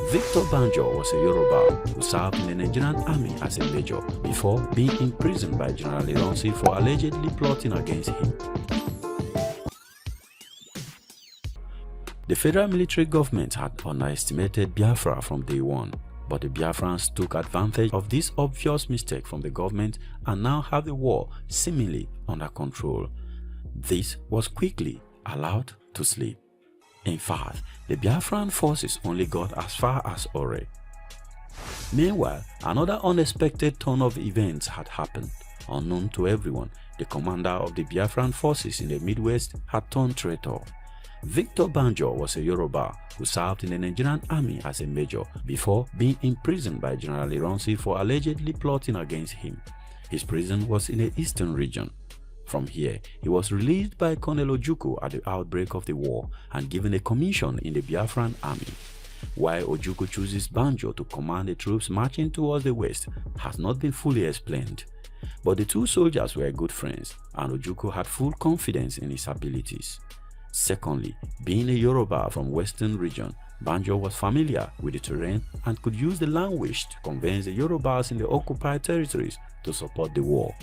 Victor Banjo was a Yoruba who served in the Nigerian army as a major before being imprisoned by General Ironsi for allegedly plotting against him. The federal military government had underestimated Biafra from day one, but the Biafrans took advantage of this obvious mistake from the government and now have the war seemingly under control. This was quickly allowed to slip. In fact, the Biafran forces only got as far as Ore. Meanwhile, another unexpected turn of events had happened. Unknown to everyone, the commander of the Biafran forces in the Midwest had turned traitor. Victor Banjo was a Yoruba who served in the Nigerian army as a major before being imprisoned by General Ironsi for allegedly plotting against him. His prison was in the eastern region. From here, he was released by Colonel Ojukwu at the outbreak of the war and given a commission in the Biafran army. Why Ojukwu chooses Banjo to command the troops marching towards the west has not been fully explained. But the two soldiers were good friends and Ojukwu had full confidence in his abilities. Secondly, being a Yoruba from western region, Banjo was familiar with the terrain and could use the language to convince the Yorubas in the occupied territories to support the war.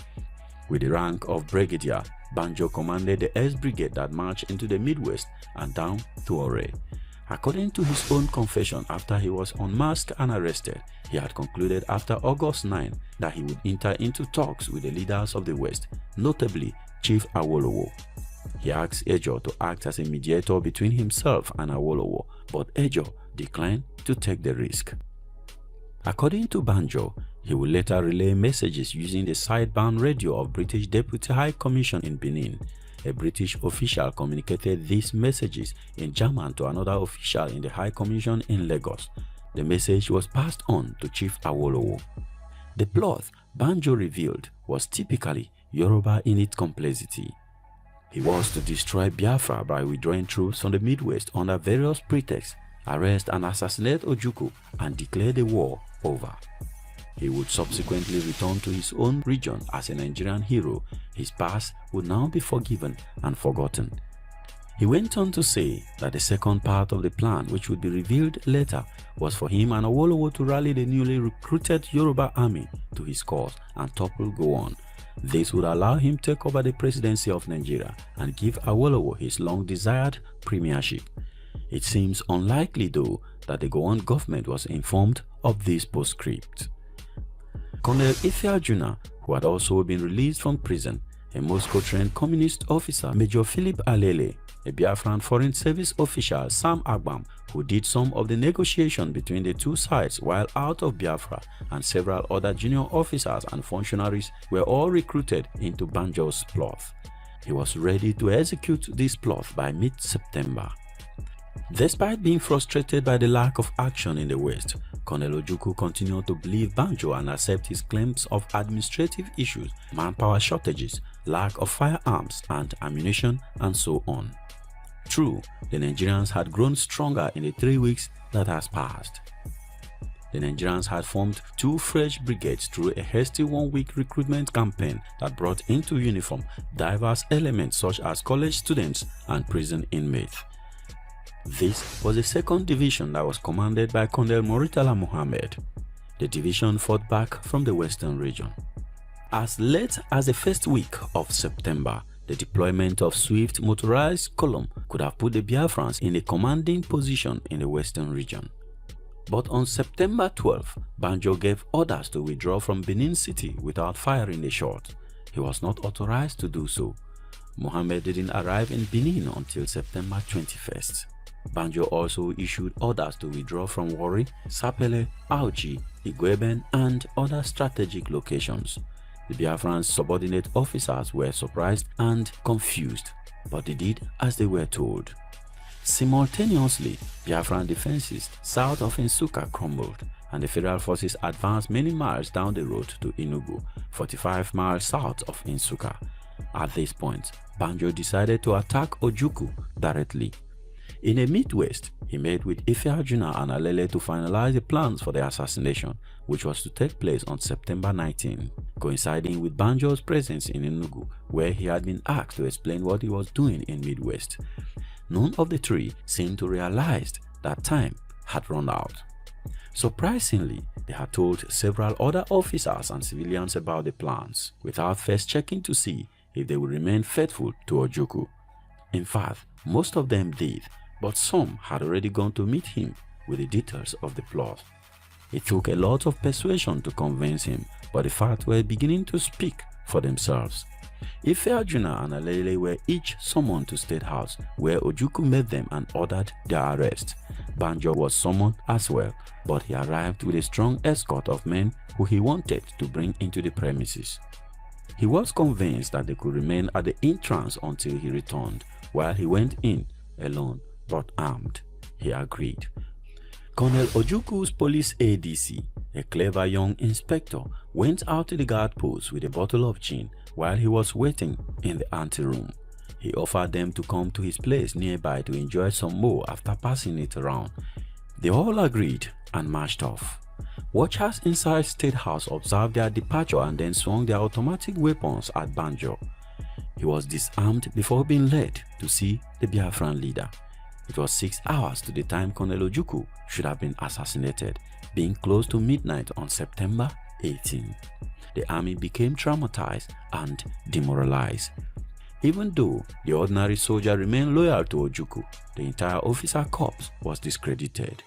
With the rank of brigadier, Banjo commanded the S Brigade that marched into the Midwest and down to Ore. According to his own confession after he was unmasked and arrested, he had concluded after August 9 that he would enter into talks with the leaders of the West, notably Chief Awolowo. He asked Ejo to act as a mediator between himself and Awolowo, but Ejo declined to take the risk. According to Banjo, he would later relay messages using the sideband radio of British Deputy High Commission in Benin. A British official communicated these messages in German to another official in the High Commission in Lagos. The message was passed on to Chief Awolowo. The plot Banjo revealed was typically Yoruba in its complexity. He was to destroy Biafra by withdrawing troops from the Midwest under various pretexts, arrest and assassinate Ojukwu, and declare the war over. He would subsequently return to his own region as a Nigerian hero. His past would now be forgiven and forgotten. He went on to say that the second part of the plan, which would be revealed later, was for him and Awolowo to rally the newly recruited Yoruba army to his cause and topple Gowon. This would allow him to take over the presidency of Nigeria and give Awolowo his long-desired premiership. It seems unlikely, though, that the Gowon government was informed of this postscript. Colonel Ifeajuna, who had also been released from prison, a Moscow-trained communist officer, Major Philip Alele, a Biafran Foreign Service official, Sam Agbam, who did some of the negotiation between the two sides while out of Biafra, and several other junior officers and functionaries were all recruited into Banjo's plot. He was ready to execute this plot by mid-September. Despite being frustrated by the lack of action in the West, Colonel Ojukwu continued to believe Banjo and accept his claims of administrative issues, manpower shortages, lack of firearms and ammunition, and so on. True, the Nigerians had grown stronger in the 3 weeks that has passed. The Nigerians had formed two fresh brigades through a hasty one-week recruitment campaign that brought into uniform diverse elements such as college students and prison inmates. This was the 2nd Division that was commanded by Colonel Moritala Mohammed. The division fought back from the western region. As late as the first week of September, the deployment of swift motorized column could have put the Biafrans in a commanding position in the western region. But on September 12, Banjo gave orders to withdraw from Benin City without firing a shot. He was not authorized to do so. Mohammed didn't arrive in Benin until September 21st. Banjo also issued orders to withdraw from Warri, Sapele, Auchi, Igweben, and other strategic locations. The Biafran's subordinate officers were surprised and confused, but they did as they were told. Simultaneously, Biafran defenses south of Nsukka crumbled, and the federal forces advanced many miles down the road to Enugu, 45 miles south of Nsukka. At this point, Banjo decided to attack Ojukwu directly. In the Midwest, he met with Ifeajuna and Alele to finalize the plans for the assassination, which was to take place on September 19, coinciding with Banjo's presence in Enugu, where he had been asked to explain what he was doing in Midwest. None of the three seemed to realize that time had run out. Surprisingly, they had told several other officers and civilians about the plans, without first checking to see if they would remain faithful to Ojukwu. In fact, most of them did, but some had already gone to meet him with the details of the plot. It took a lot of persuasion to convince him, but the facts were beginning to speak for themselves. Ifeajuna and Alele were each summoned to State House, where Ojukwu met them and ordered their arrest. Banjo was summoned as well, but he arrived with a strong escort of men who he wanted to bring into the premises. He was convinced that they could remain at the entrance until he returned, while he went in alone but armed. He agreed. Colonel Ojukwu's police ADC, a clever young inspector, went out to the guard post with a bottle of gin while he was waiting in the anteroom. He offered them to come to his place nearby to enjoy some more after passing it around. They all agreed and marched off. Watchers inside State House observed their departure and then swung their automatic weapons at Banjo. He was disarmed before being led to see the Biafran leader. It was 6 hours to the time Colonel Ojukwu should have been assassinated, being close to midnight on September 18. The army became traumatized and demoralized. Even though the ordinary soldier remained loyal to Ojukwu, the entire officer corps was discredited.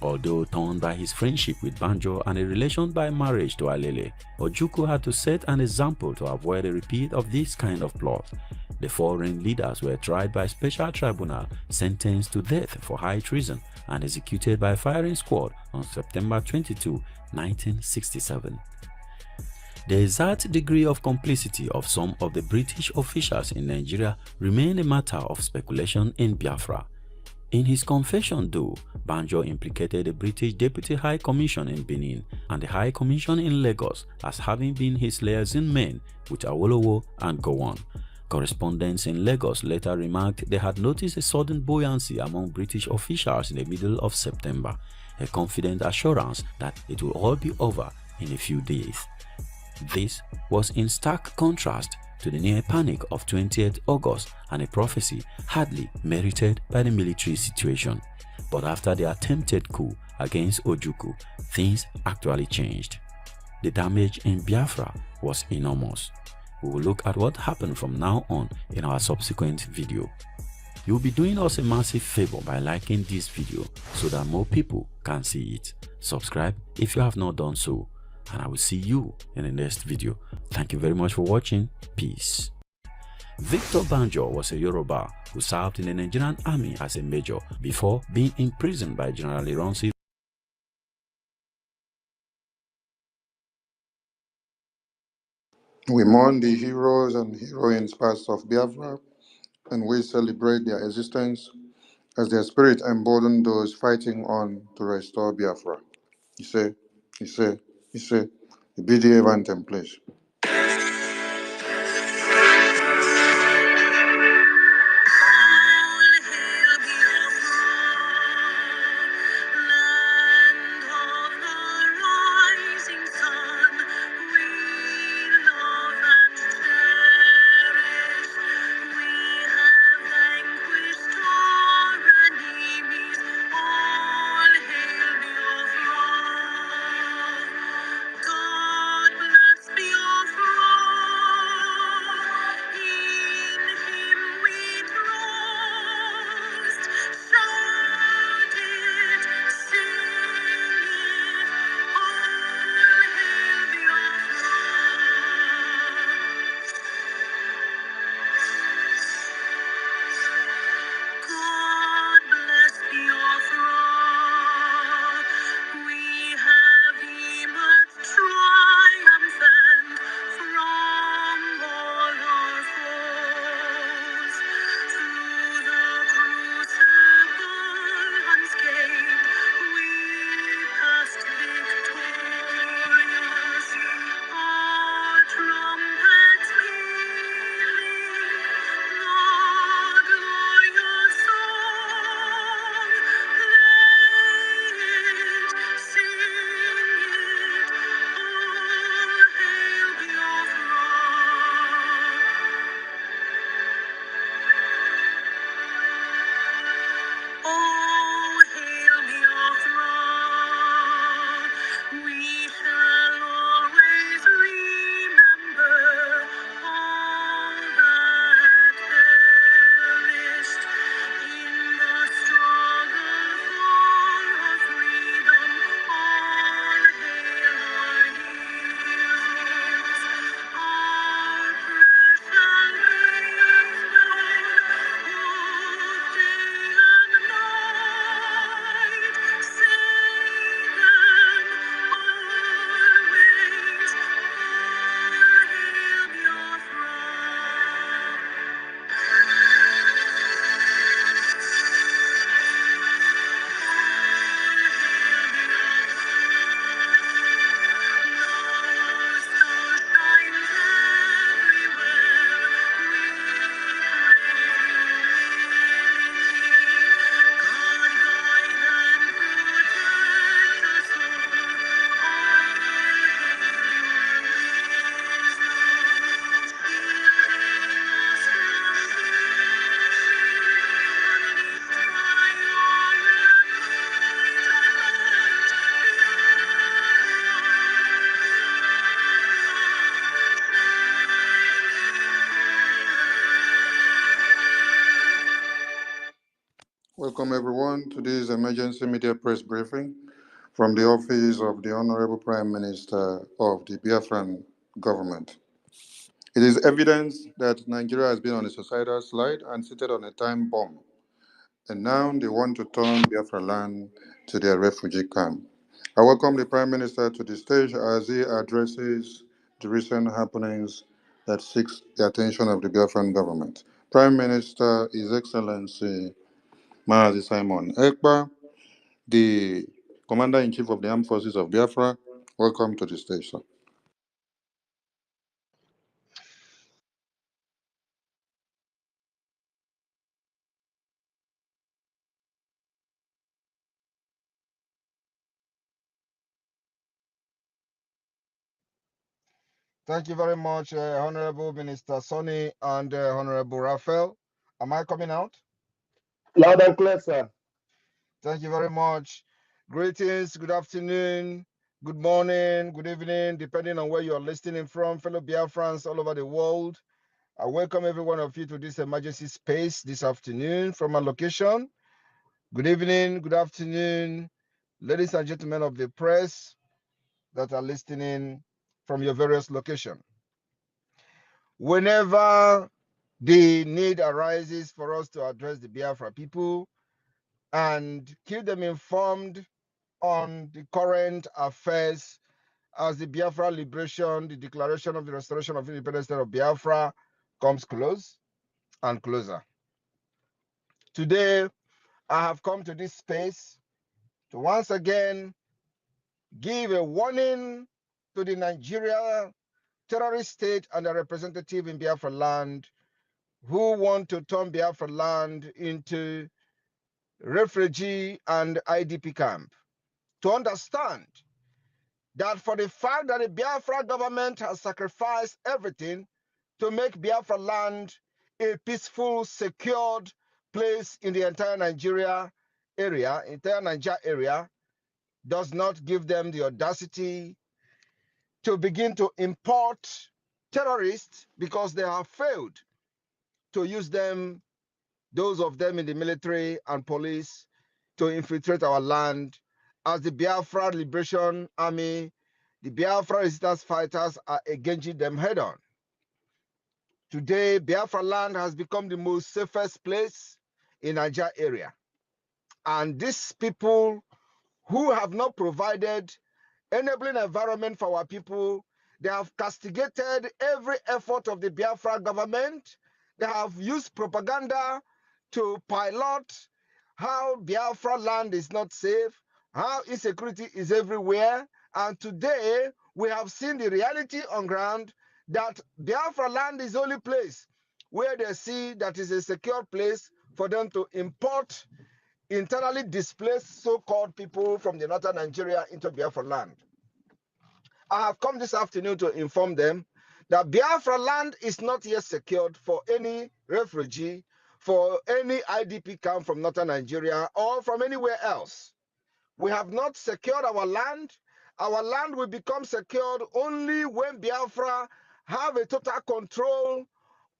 Although torn by his friendship with Banjo and a relation by marriage to Alele, Ojukwu had to set an example to avoid a repeat of this kind of plot. The foreign leaders were tried by special tribunal, sentenced to death for high treason, and executed by firing squad on September 22, 1967. The exact degree of complicity of some of the British officials in Nigeria remained a matter of speculation in Biafra. In his confession though, Banjo implicated the British Deputy High Commission in Benin and the High Commission in Lagos as having been his liaison men with Awolowo and Gowon. Correspondents in Lagos later remarked they had noticed a sudden buoyancy among British officials in the middle of September, a confident assurance that it will all be over in a few days. This was in stark contrast to the near panic of 20th August and a prophecy hardly merited by the military situation. But after the attempted coup against Ojukwu, things actually changed. The damage in Biafra was enormous. We will look at what happened from now on in our subsequent video. You'll be doing us a massive favor by liking this video so that more people can see it. Subscribe if you have not done so, and I will see you in the next video. Thank you very much for watching. Peace. Victor Banjo was a Yoruba who served in the Nigerian army as a major before being imprisoned by General Ironsi. We mourn the heroes and heroines past of Biafra, and we celebrate their existence as their spirit emboldened those fighting on to restore Biafra. The BDA anthem, please. God bless Biafra. Welcome everyone to this emergency media press briefing from the office of the Honorable Prime Minister of the Biafran government. It is evidence that Nigeria has been on a suicidal slide and seated on a time bomb, and now they want to turn Biafra land to their refugee camp. I welcome the Prime Minister to the stage as he addresses the recent happenings that seeks the attention of the Biafran government. Prime Minister, His Excellency Mazi Ekpa, the Commander-in-Chief of the Armed Forces of Biafra, welcome to the stage, sir. Thank you very much, Honorable Minister Sonny and Honorable Raphael. Am I coming out? Loud and clear, sir. Thank you very much. Greetings, good afternoon, good morning, good evening, depending on where you're listening from, fellow Biafrans all over the world. I welcome every one of you to this emergency space this afternoon from my location. Good evening, good afternoon, ladies and gentlemen of the press that are listening from your various locations. Whenever the need arises for us to address the Biafra people and keep them informed on the current affairs as the Biafra liberation, the declaration of the restoration of independence state of Biafra comes close and closer. Today, I have come to this space to once again give a warning to the Nigeria terrorist state and their representative in Biafra land who want to turn Biafra land into refugee and IDP camp, to understand that for the fact that the Biafra government has sacrificed everything to make Biafra land a peaceful, secured place in the entire Nigeria area, does not give them the audacity to begin to import terrorists because they have failed to use them, those of them in the military and police, to infiltrate our land. As the Biafra Liberation Army, the Biafra resistance fighters are engaging them head on. Today, Biafra land has become the most safest place in Nigeria area. And these people who have not provided enabling environment for our people, they have castigated every effort of the Biafra government. They have used propaganda to pilot how Biafra land is not safe, how insecurity is everywhere. And today, we have seen the reality on ground that Biafra land is the only place where they see that is a secure place for them to import internally displaced so-called people from the northern Nigeria into Biafra land. I have come this afternoon to inform them that Biafra land is not yet secured for any refugee, for any IDP camp from northern Nigeria or from anywhere else. We have not secured our land. Our land will become secured only when Biafra have a total control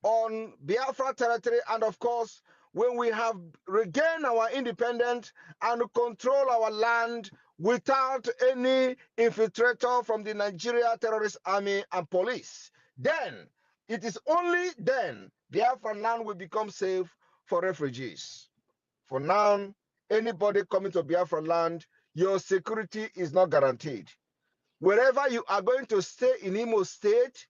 on Biafra territory, and of course, when we have regained our independence and control our land without any infiltrator from the Nigeria terrorist army and police. Then, it is only then Biafra land will become safe for refugees. For now, anybody coming to Biafra land, your security is not guaranteed. Wherever you are going to stay in Imo State,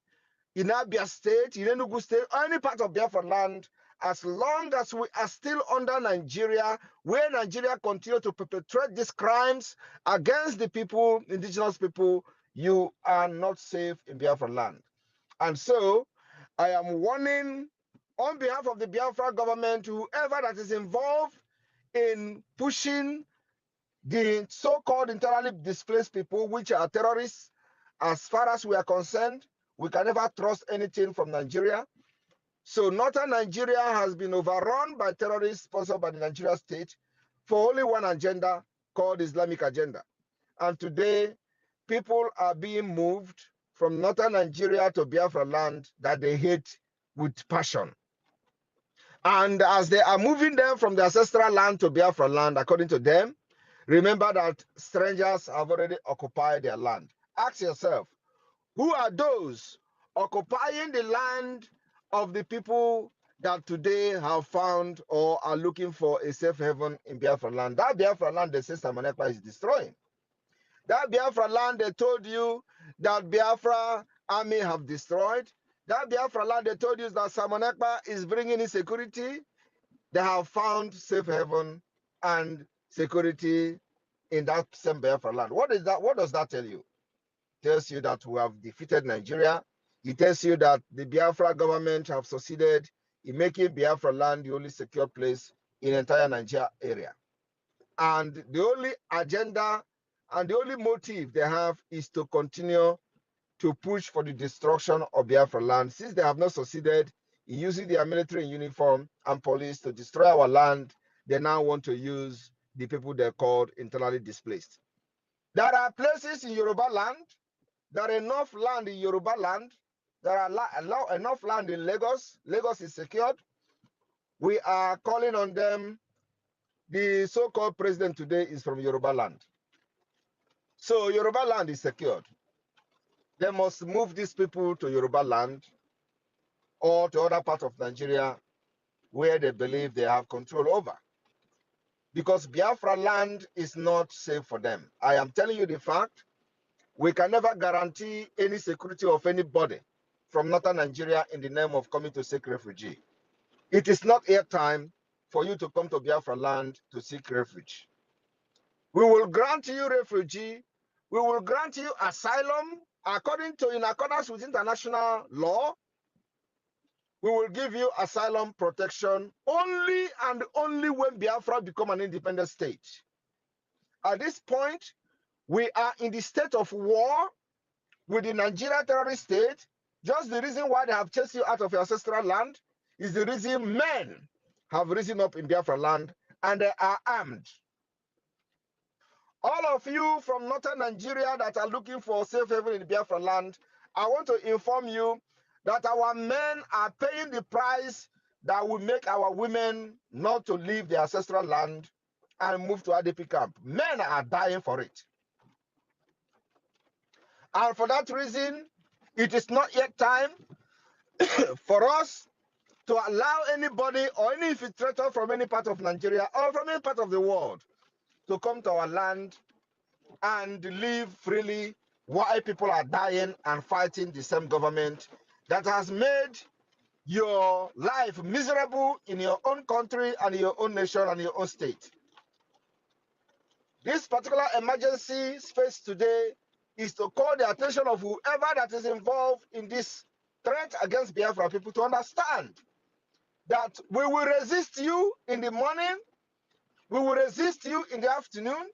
in Abia State, in Enugu State, or any part of Biafra land, as long as we are still under Nigeria, where Nigeria continue to perpetrate these crimes against the people, indigenous people, you are not safe in Biafra land. And so, I am warning on behalf of the Biafra government, whoever that is involved in pushing the so-called internally displaced people, which are terrorists, as far as we are concerned, we can never trust anything from Nigeria. So northern Nigeria has been overrun by terrorists sponsored by the Nigeria state for only one agenda called Islamic agenda. And today, people are being moved from northern Nigeria to Biafra land that they hate with passion. And as they are moving them from the ancestral land to Biafra land, according to them, remember that strangers have already occupied their land. Ask yourself, who are those occupying the land of the people that today have found or are looking for a safe haven in Biafra land? That Biafra land they say Simon Ekpa is destroying. That Biafra land they told you that Biafra army have destroyed. That Biafra land they told you that Simon Ekpa is bringing in security. They have found safe haven and security in that same Biafra land. What is that? What does that tell you? It tells you that we have defeated Nigeria. It tells you that the Biafra government have succeeded in making Biafra land the only secure place in the entire Nigeria area. And the only agenda and the only motive they have is to continue to push for the destruction of Biafra land. Since they have not succeeded in using their military uniform and police to destroy our land, they now want to use the people they called internally displaced. There are places in Yoruba land, there are enough land in Yoruba land, there are enough land in Lagos. Lagos is secured. We are calling on them. The so-called president today is from Yoruba land. So Yoruba land is secured. They must move these people to Yoruba land or to other parts of Nigeria where they believe they have control over. Because Biafra land is not safe for them. I am telling you the fact. We can never guarantee any security of anybody from northern Nigeria in the name of coming to seek refugee. It is not yet time for you to come to Biafra land to seek refuge. We will grant you refugee. We will grant you asylum in accordance with international law. We will give you asylum protection only and only when Biafra become an independent state. At this point, we are in the state of war with the Nigeria terrorist state. Just the reason why they have chased you out of your ancestral land is the reason men have risen up in Biafra land and they are armed. All of you from northern Nigeria that are looking for safe haven in Biafra land, I want to inform you that our men are paying the price that will make our women not to leave their ancestral land and move to ADP camp. Men are dying for it. And for that reason, it is not yet time for us to allow anybody or any infiltrator from any part of Nigeria or from any part of the world to come to our land and live freely while people are dying and fighting the same government that has made your life miserable in your own country and your own nation and your own state. This particular emergency space today is to call the attention of whoever that is involved in this threat against Biafra people to understand that we will resist you in the morning, we will resist you in the afternoon,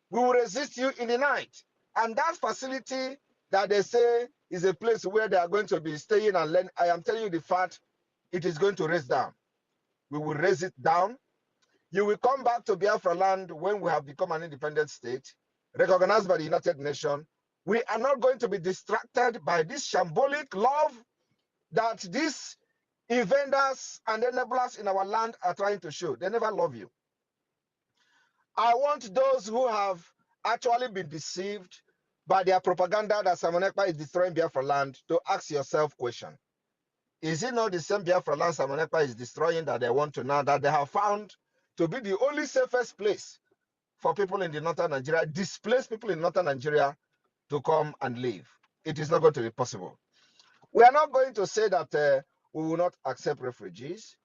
we will resist you in the night. And that facility that they say is a place where they are going to be staying and learn, I am telling you the fact, it is going to raise down. We will raise it down. You will come back to Biafra land when we have become an independent state, recognized by the United Nations. We are not going to be distracted by this shambolic love that these invaders and enablers in our land are trying to show. They never love you. I want those who have actually been deceived by their propaganda that Simon Ekpa is destroying Biafra land to ask yourself question. Is it not the same Biafra land Simon Ekpa is destroying that they want to now, that they have found to be the only safest place for people in the northern Nigeria, displaced people in northern Nigeria to come and live? It is not going to be possible. We are not going to say that we will not accept refugees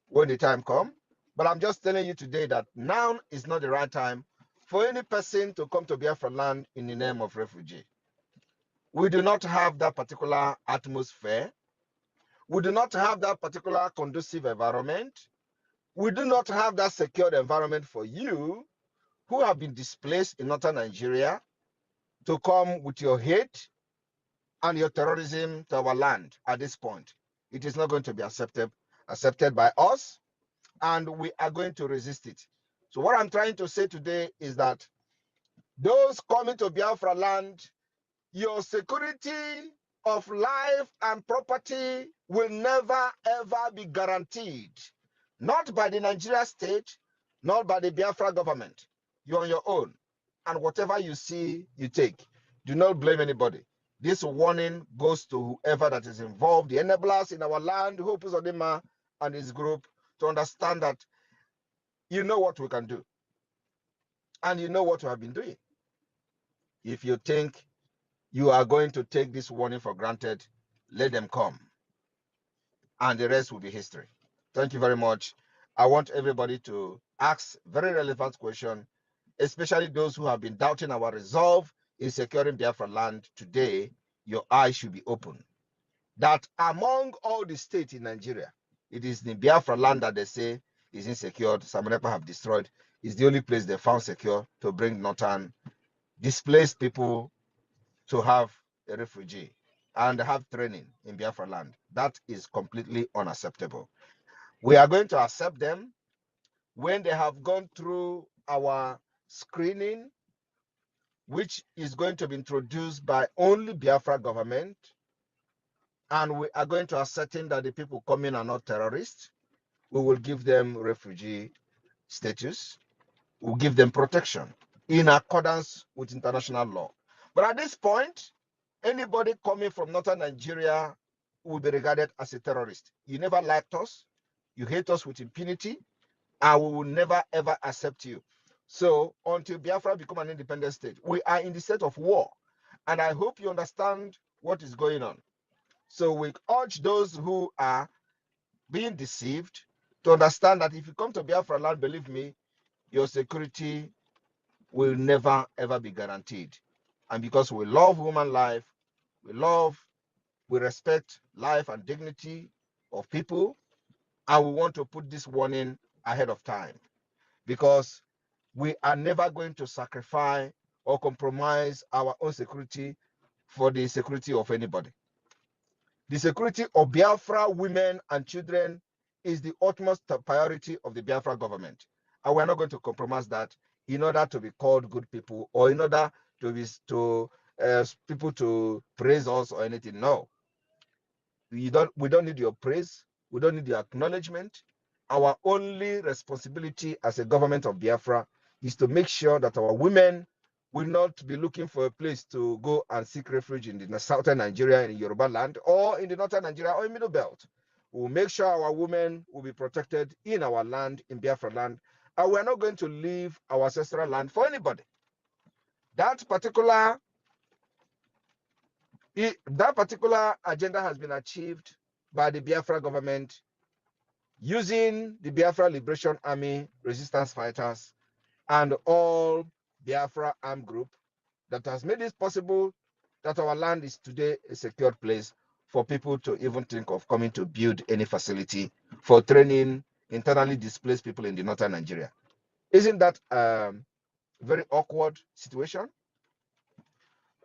when the time comes, but I'm just telling you today that now is not the right time for any person to come to Biafra land in the name of refugee. We do not have that particular atmosphere. We do not have that particular conducive environment. We do not have that secured environment for you who have been displaced in northern Nigeria to come with your hate and your terrorism to our land at this point. It is not going to be accepted by us, and we are going to resist it. So what I'm trying to say today is that those coming to Biafra land, your security of life and property will never ever be guaranteed not by the Nigeria state, not by the Biafra government. You're on your own. And whatever you see, you take. Do not blame anybody. This warning goes to whoever that is involved, the enablers in our land, Hope Uzodimma and his group, to understand that you know what we can do. And you know what we have been doing. If you think you are going to take this warning for granted, let them come. And the rest will be history. Thank you very much. I want everybody to ask very relevant questions, especially those who have been doubting our resolve in securing Biafra land. Today, your eyes should be open. That among all the states in Nigeria, it is the Biafra land that they say is insecure, some people have destroyed, is the only place they found secure to bring northern displaced people to have a refugee and have training in Biafra land. That is completely unacceptable. We are going to accept them when they have gone through our screening, which is going to be introduced by only Biafra government, and we are going to ascertain that the people coming are not terrorists. We will give them refugee status. We'll give them protection in accordance with international law. But at this point, anybody coming from northern Nigeria will be regarded as a terrorist. You never liked us. You hate us with impunity. And we will never, ever accept you. So until Biafra become an independent state, we are in the state of war. And I hope you understand what is going on. So we urge those who are being deceived to understand that if you come to Biafra land, believe me, your security will never, ever be guaranteed. And because we love human life, we respect life and dignity of people, and we want to put this warning ahead of time, because we are never going to sacrifice or compromise our own security for the security of anybody. The security of Biafra women and children is the utmost priority of the Biafra government. And we're not going to compromise that in order to be called good people or in order to people to praise us or anything. No. We don't need your praise. We don't need your acknowledgement. Our only responsibility as a government of Biafra is to make sure that our women will not be looking for a place to go and seek refuge in the southern Nigeria, in Yoruba land, or in the northern Nigeria, or in Middle Belt. We will make sure our women will be protected in our land, in Biafra land, and we're not going to leave our ancestral land for anybody. That particular agenda has been achieved by the Biafra government using the Biafra Liberation Army resistance fighters and all Biafra armed group that has made it possible that our land is today a secured place for people to even think of coming to build any facility for training internally displaced people in the northern Nigeria. Isn't that a very awkward situation?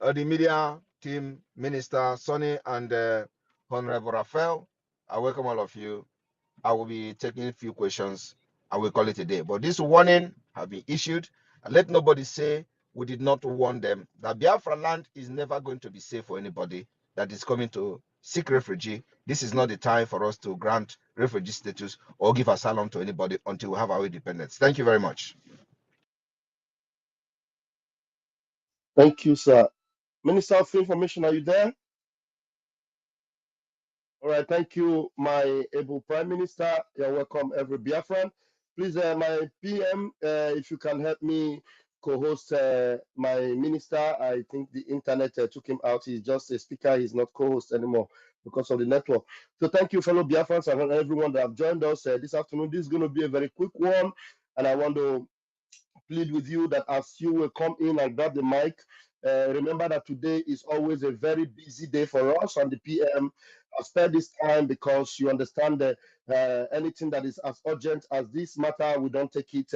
The media team, Minister Sonny and Honorable Raphael, I welcome all of you. I will be taking a few questions. I will call it a day. But this warning has been issued. And let nobody say we did not warn them that Biafra land is never going to be safe for anybody that is coming to seek refugee. This is not the time for us to grant refugee status or give asylum to anybody until we have our independence. Thank you very much. Thank you, sir. Minister of Information, are you there? All right, thank you, my able Prime Minister. You're welcome, every Biafran. Please, my PM, if you can help me co-host my minister. I think the internet took him out. He's just a speaker. He's not co-host anymore because of the network. So thank you, fellow Biafrans, and everyone that have joined us this afternoon. This is going to be a very quick one, and I want to plead with you that as you will come in and grab the mic, remember that today is always a very busy day for us on the PM. I'll spare this time because you understand that anything that is as urgent as this matter, we don't take it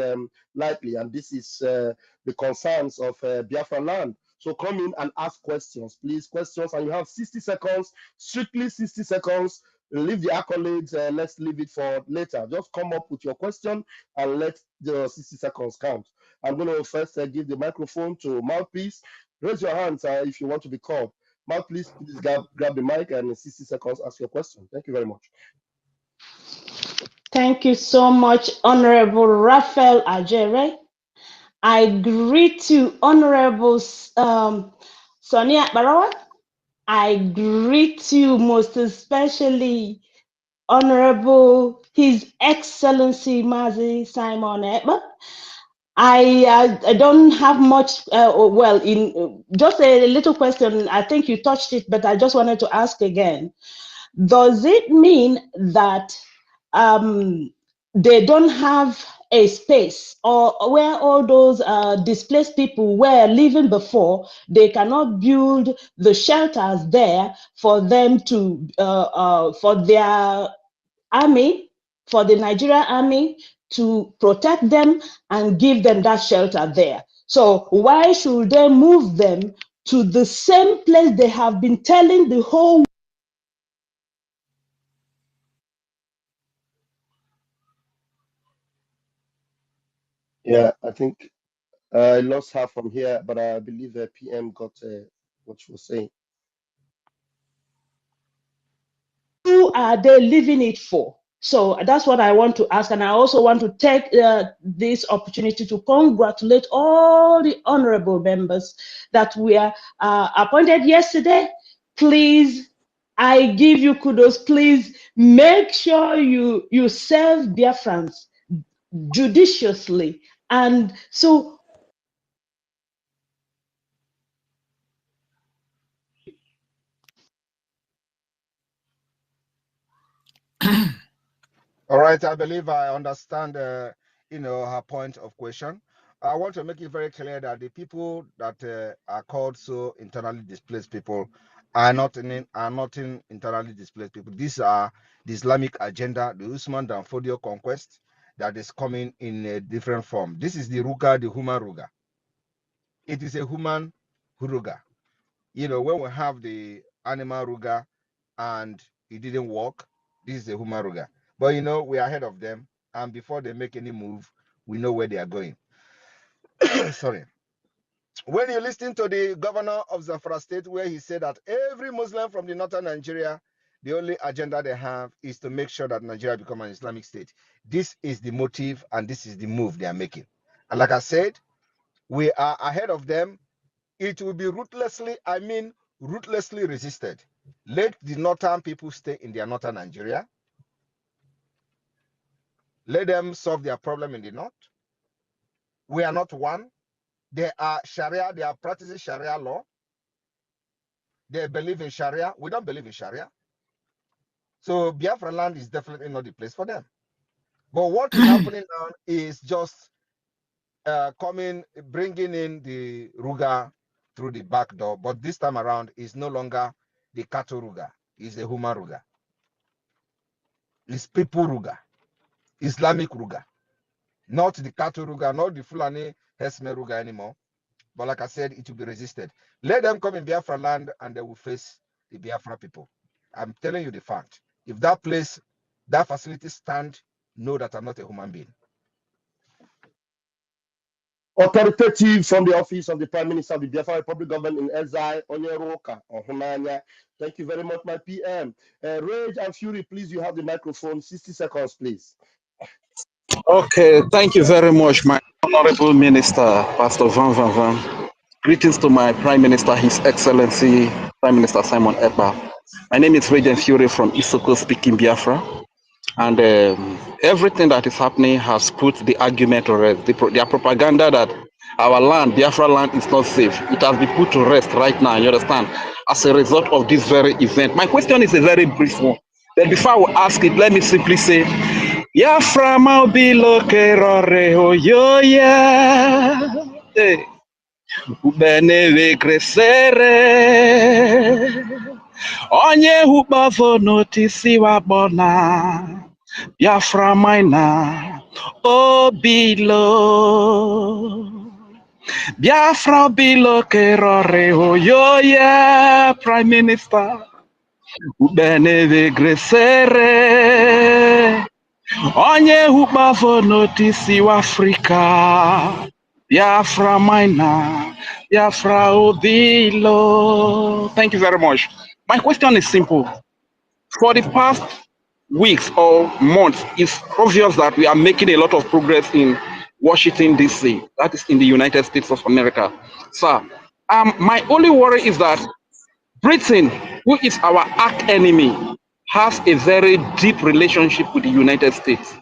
lightly. And this is the concerns of Biafra land. So come in and ask questions, please. Questions, and you have 60 seconds, strictly 60 seconds. Leave the accolades, let's leave it for later. Just come up with your question and let the 60 seconds count. I'm going to first give the microphone to Mouthpiece. Raise your hands if you want to be called. Mouthpiece, please grab the mic and in 60 seconds ask your question. Thank you very much. Thank you so much, Honorable Raphael Ajere. I greet you, Honorable Sonia Barawa. I greet you most especially, Honorable His Excellency Mazi Simon Ekpa. I don't have much, well, in just a little question. I think you touched it, but I just wanted to ask again. Does it mean that they don't have a space, or where all those displaced people were living before, they cannot build the shelters there for them to, for their army, for the Nigerian army to protect them and give them that shelter there? So why should they move them to the same place they have been telling the whole? Yeah, I think I lost her from here, but I believe the PM got what she was saying. Who are they leaving it for? So that's what I want to ask. And I also want to take this opportunity to congratulate all the honorable members that were appointed yesterday. Please, I give you kudos. Please make sure you serve Biafrans judiciously. And so All right, I believe I understand, her point of question. I want to make it very clear that the people that are called so internally displaced people are not internally displaced people. These are the Islamic agenda, the Usman Dan Fodio conquest that is coming in a different form. This is the Ruga, the human Ruga. It is a human Ruga. When we have the animal Ruga and it didn't work, this is a human Ruga. But we are ahead of them, and before they make any move, we know where they are going. Sorry. When you listen to the governor of Zamfara State, where he said that every Muslim from the northern Nigeria, the only agenda they have is to make sure that Nigeria become an Islamic state. This is the motive and this is the move they are making. And like I said, we are ahead of them. It will be ruthlessly resisted. Let the northern people stay in their northern Nigeria. Let them solve their problem in the north. We are not one. They are Sharia. They are practicing Sharia law. They believe in Sharia. We don't believe in Sharia. So Biafra land is definitely not the place for them. But what is happening now is just bringing in the Ruga through the back door. But this time around, is no longer the cattle Ruga. It's the human Ruga. It's people Ruga. Islamic Ruga. Not the cattle Ruga, not the Fulani Hesme Ruga anymore. But like I said, it will be resisted. Let them come in Biafra land and they will face the Biafra people. I'm telling you the fact. If that place, that facility stand, know that I'm not a human being. Authoritative from the office of the Prime Minister of the Biafra Republic Government in exile, Onyeroka Ohunanya. Thank you very much, my PM. Rage and Fury, please, you have the microphone. 60 seconds, please. Okay, thank you very much, my Honorable Minister, Pastor Van Van Van. Greetings to my Prime Minister, His Excellency, Prime Minister Simon Ekpa. My name is Radiant Fury from Isoko speaking Biafra. And everything that is happening has put the argument to rest. Their propaganda that our land, Biafra land, is not safe. It has been put to rest right now, you understand, as a result of this very event. My question is a very brief one. Then before I will ask it, let me simply say, Biafra maubilo kerore hoyoya. Ubeneve crescere. Onye hukbavo notisi wabona. Biafra maina. Obilo. Biafra bilo kerore hoyoya. Prime Minister. Ubeneve crescere. Onye hukbavo notisi Africa. Biafra Maina, Biafra Obilo. Thank you very much. My question is simple. For the past weeks or months, it's obvious that we are making a lot of progress in Washington, D.C., that is in the United States of America. Sir, my only worry is that Britain, who is our arch enemy, has a very deep relationship with the United States.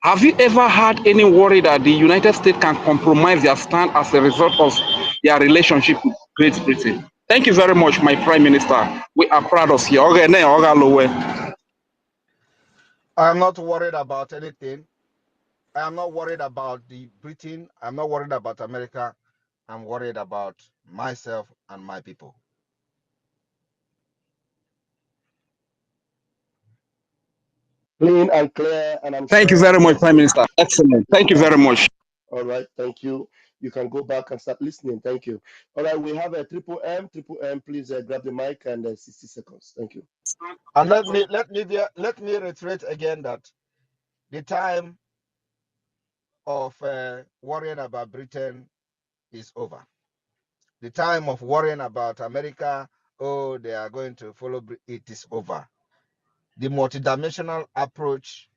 Have you ever had any worry that the United States can compromise their stand as a result of their relationship with Great Britain? Thank you very much, my Prime Minister. We are proud of you. I am not worried about anything. I am not worried about the Britain. I'm not worried about America. I'm worried about myself and my people. Clean and clear, and I'm Thank sure. you very much, Prime Minister. Excellent. Thank you very much. All right, thank you. You can go back and start listening. Thank you. All right, we have a triple M. Triple M, please grab the mic and 60 seconds. Thank you. And let me reiterate again that the time of worrying about Britain is over. The time of worrying about America, oh, they are going to follow, it is over. The multidimensional approach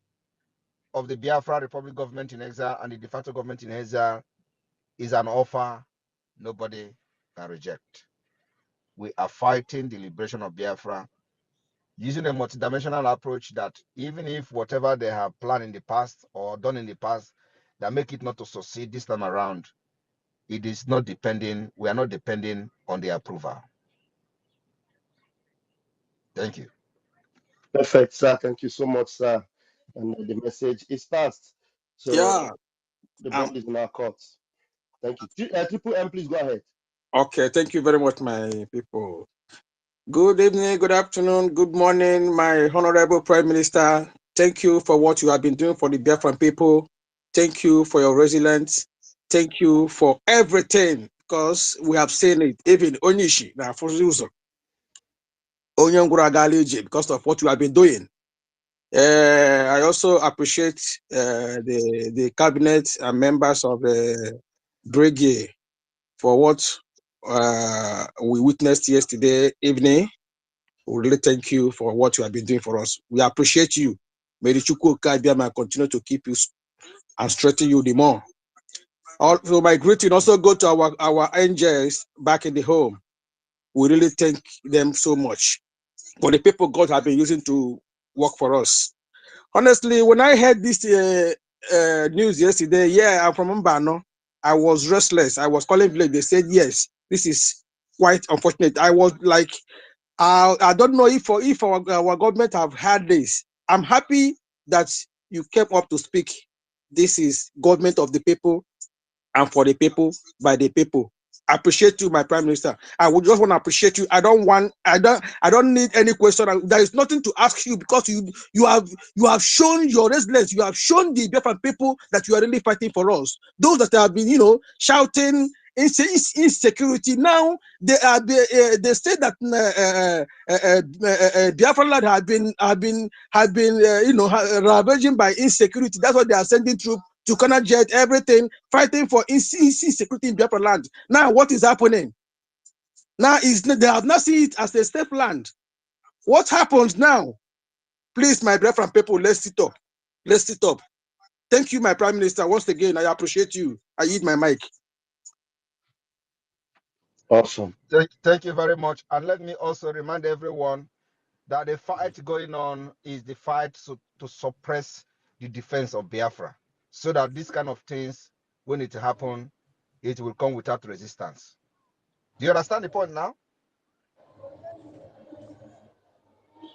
of the Biafra Republic government in exile and the de facto government in exile is an offer nobody can reject. We are fighting the liberation of Biafra using a multidimensional approach that even if whatever they have planned in the past or done in the past that make it not to succeed this time around, it is not depending, we are not depending on the approval. Thank you. Perfect, sir. Thank you so much, sir. And the message is passed. So Yeah. the ball is in our court. Thank you. Triple M, please go ahead. Okay, thank you very much, my people. Good evening, good afternoon, good morning, my honorable Prime Minister. Thank you for what you have been doing for the Biafran people. Thank you for your resilience. Thank you for everything, because we have seen it, even Onishi, because of what you have been doing. I also appreciate the cabinet and members of the brigade for what we witnessed yesterday evening. We really thank you for what you have been doing for us. We appreciate you. May the Chukwu Kabiama continue to keep you and strengthen you the more. Also, my greeting also go to our angels back in the home. We really thank them so much for the people God have been using to work for us. Honestly, when I heard this news yesterday, yeah, I'm from Mbano. I was restless. I was calling village. They said, yes, this is quite unfortunate. I was like, I don't know if our government have had this. I'm happy that you came up to speak. This is government of the people and for the people by the people. I appreciate you, my Prime Minister. I would just want to appreciate you. I don't need any question. There is nothing to ask you because you have shown your resilience. You have shown the Biafran people that you are really fighting for us. Those that have been, shouting insecurity. Now they say that Biafran land have been ravaging by insecurity. That's why they are sending troops to corner jet, everything, fighting for insecurity in Biafra land. Now, what is happening? Now, they have not seen it as a safe land. What happens now? Please, my Biafran people, let's sit up. Let's sit up. Thank you, my Prime Minister. Once again, I appreciate you. I yield my mic. Awesome. Thank you very much. And let me also remind everyone that the fight going on is the fight to suppress the defense of Biafra, so that this kind of things, when it happen, it will come without resistance. Do you understand the point now?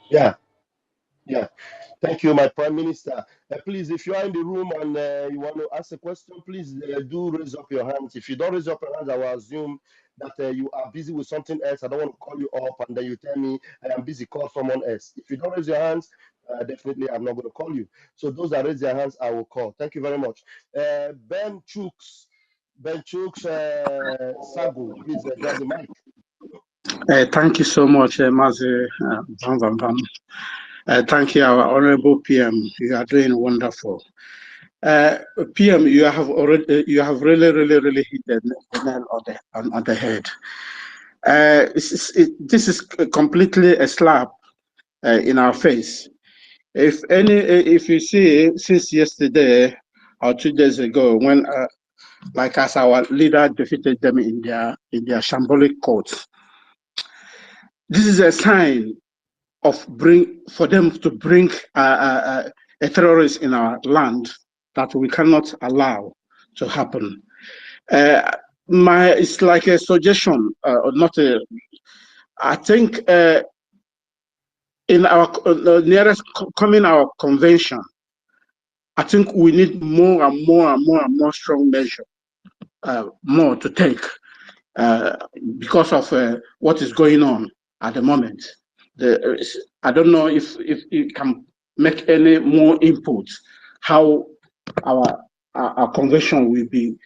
Yeah. Thank you, my Prime Minister. Please, if you are in the room and you want to ask a question, please do raise up your hands. If you don't raise up your hands, I will assume that you are busy with something else. I don't want to call you up and then you tell me I am busy, call someone else. If you don't raise your hands, definitely I'm not going to call you. So those that raise their hands, I will call. Thank you very much. Ben Chooks, Sagu, please grab the mic. Thank you so much, Mazi. Thank you, our honorable PM. You are doing wonderful. PM, you have really hit the nail on the head. This is completely a slap in our face. If you see, since yesterday or 2 days ago, when like as our leader defeated them in their shambolic courts, this is a sign of for them to bring a terrorist in our land that we cannot allow to happen. It's like a suggestion, not a. I think in our nearest coming our convention, I think we need more and more and more and more strong measure, more to take because of what is going on at the moment. I don't know if it can make any more input how our convention will be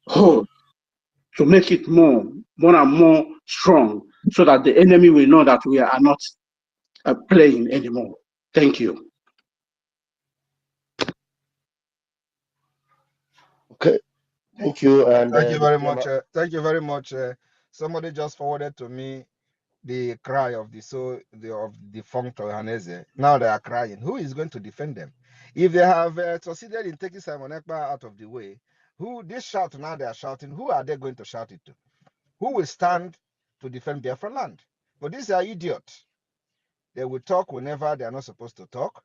whole to make it more and more strong, so that the enemy will know that we are not playing anymore. Thank you. Okay, thank you. And Thank you very much. Thank you very much. Somebody just forwarded to me the cry of the defunct Ohaneze. Now they are crying. Who is going to defend them? If they have succeeded in taking Simon Ekpa out of the way, this shout now they are shouting, who are they going to shout it to? Who will stand to defend Biafra land? But these are idiots. They will talk whenever they are not supposed to talk.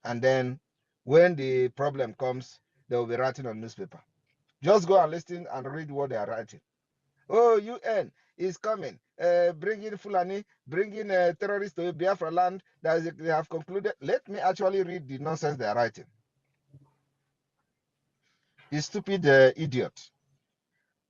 And then when the problem comes, they will be writing on newspaper. Just go and listen and read what they are writing. Oh, UN is coming, bringing Fulani, bringing terrorists to Biafra land. They have concluded. Let me actually read the nonsense they are writing. The stupid idiot.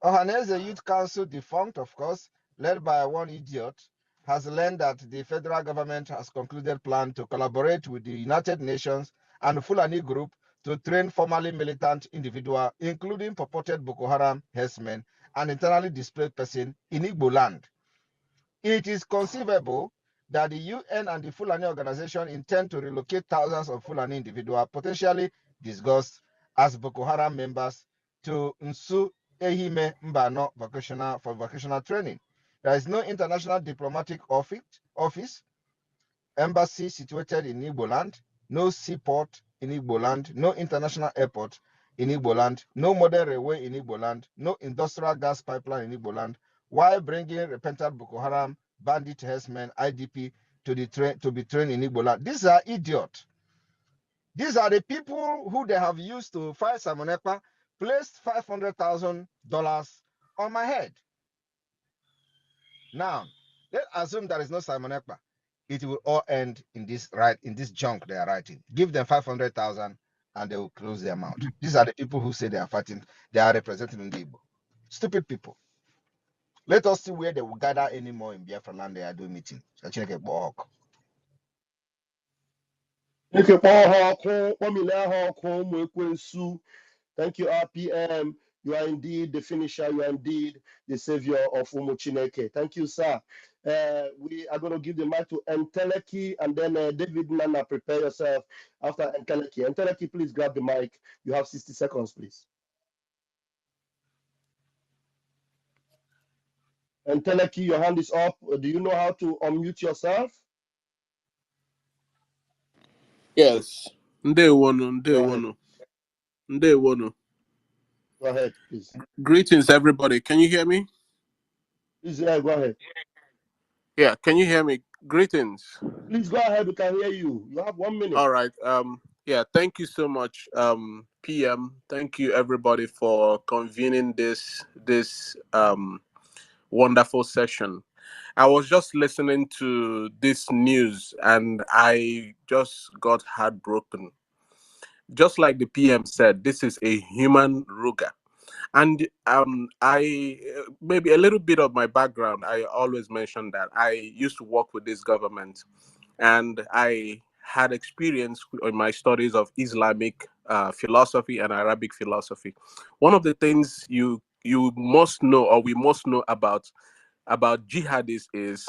Ohaneze Youth Council, defunct, of course, led by one idiot, has learned that the federal government has concluded plan to collaborate with the United Nations and Fulani group to train formerly militant individuals, including purported Boko Haram herdsmen and internally displaced persons in Igbo land. It is conceivable that the UN and the Fulani organization intend to relocate thousands of Fulani individuals, potentially disguised as Boko Haram members, to Nsu Ehime Mbano vocational training. There is no international diplomatic office, embassy situated in Igbo land, no seaport in Igbo land, no international airport in Igbo land, no modern railway in Igbo land, no industrial gas pipeline in Igbo land, while bringing repentant Boko Haram bandit herdsmen, IDP, to be trained in Igbo land. These are idiots. These are the people who they have used to fight Simon Ekpa, placed $500,000 on my head. Now, let's assume there is no Simon Ekpa. It will all end in this junk they are writing. Give them 500,000 and they will close their mouth. These are the people who say they are fighting, they are representing the Igbo. Stupid people. Let us see where they will gather anymore in Biafra land. They are doing meeting. thank you, thank you, RPM. You are indeed the finisher. You are indeed the savior of Umuchineke. Thank you, sir. We are going to give the mic to Enteleki, and then David Nana, prepare yourself after Enteleki. Enteleki, please grab the mic. You have 60 seconds, please. Enteleki, your hand is up. Do you know how to unmute yourself? Yes. Ndewonu. Go ahead, please. Greetings, everybody. Can you hear me? Please, yeah, go ahead. Yeah, can you hear me? Greetings. Please go ahead. We can hear you. You have 1 minute. All right. Yeah, thank you so much, PM. Thank you, everybody, for convening this wonderful session. I was just listening to this news and I just got heartbroken. Just like the PM said, this is a human ruga. And I maybe a little bit of my background, I always mention that I used to work with this government and I had experience in my studies of Islamic philosophy and Arabic philosophy. One of the things you must know, or we must know about jihadists is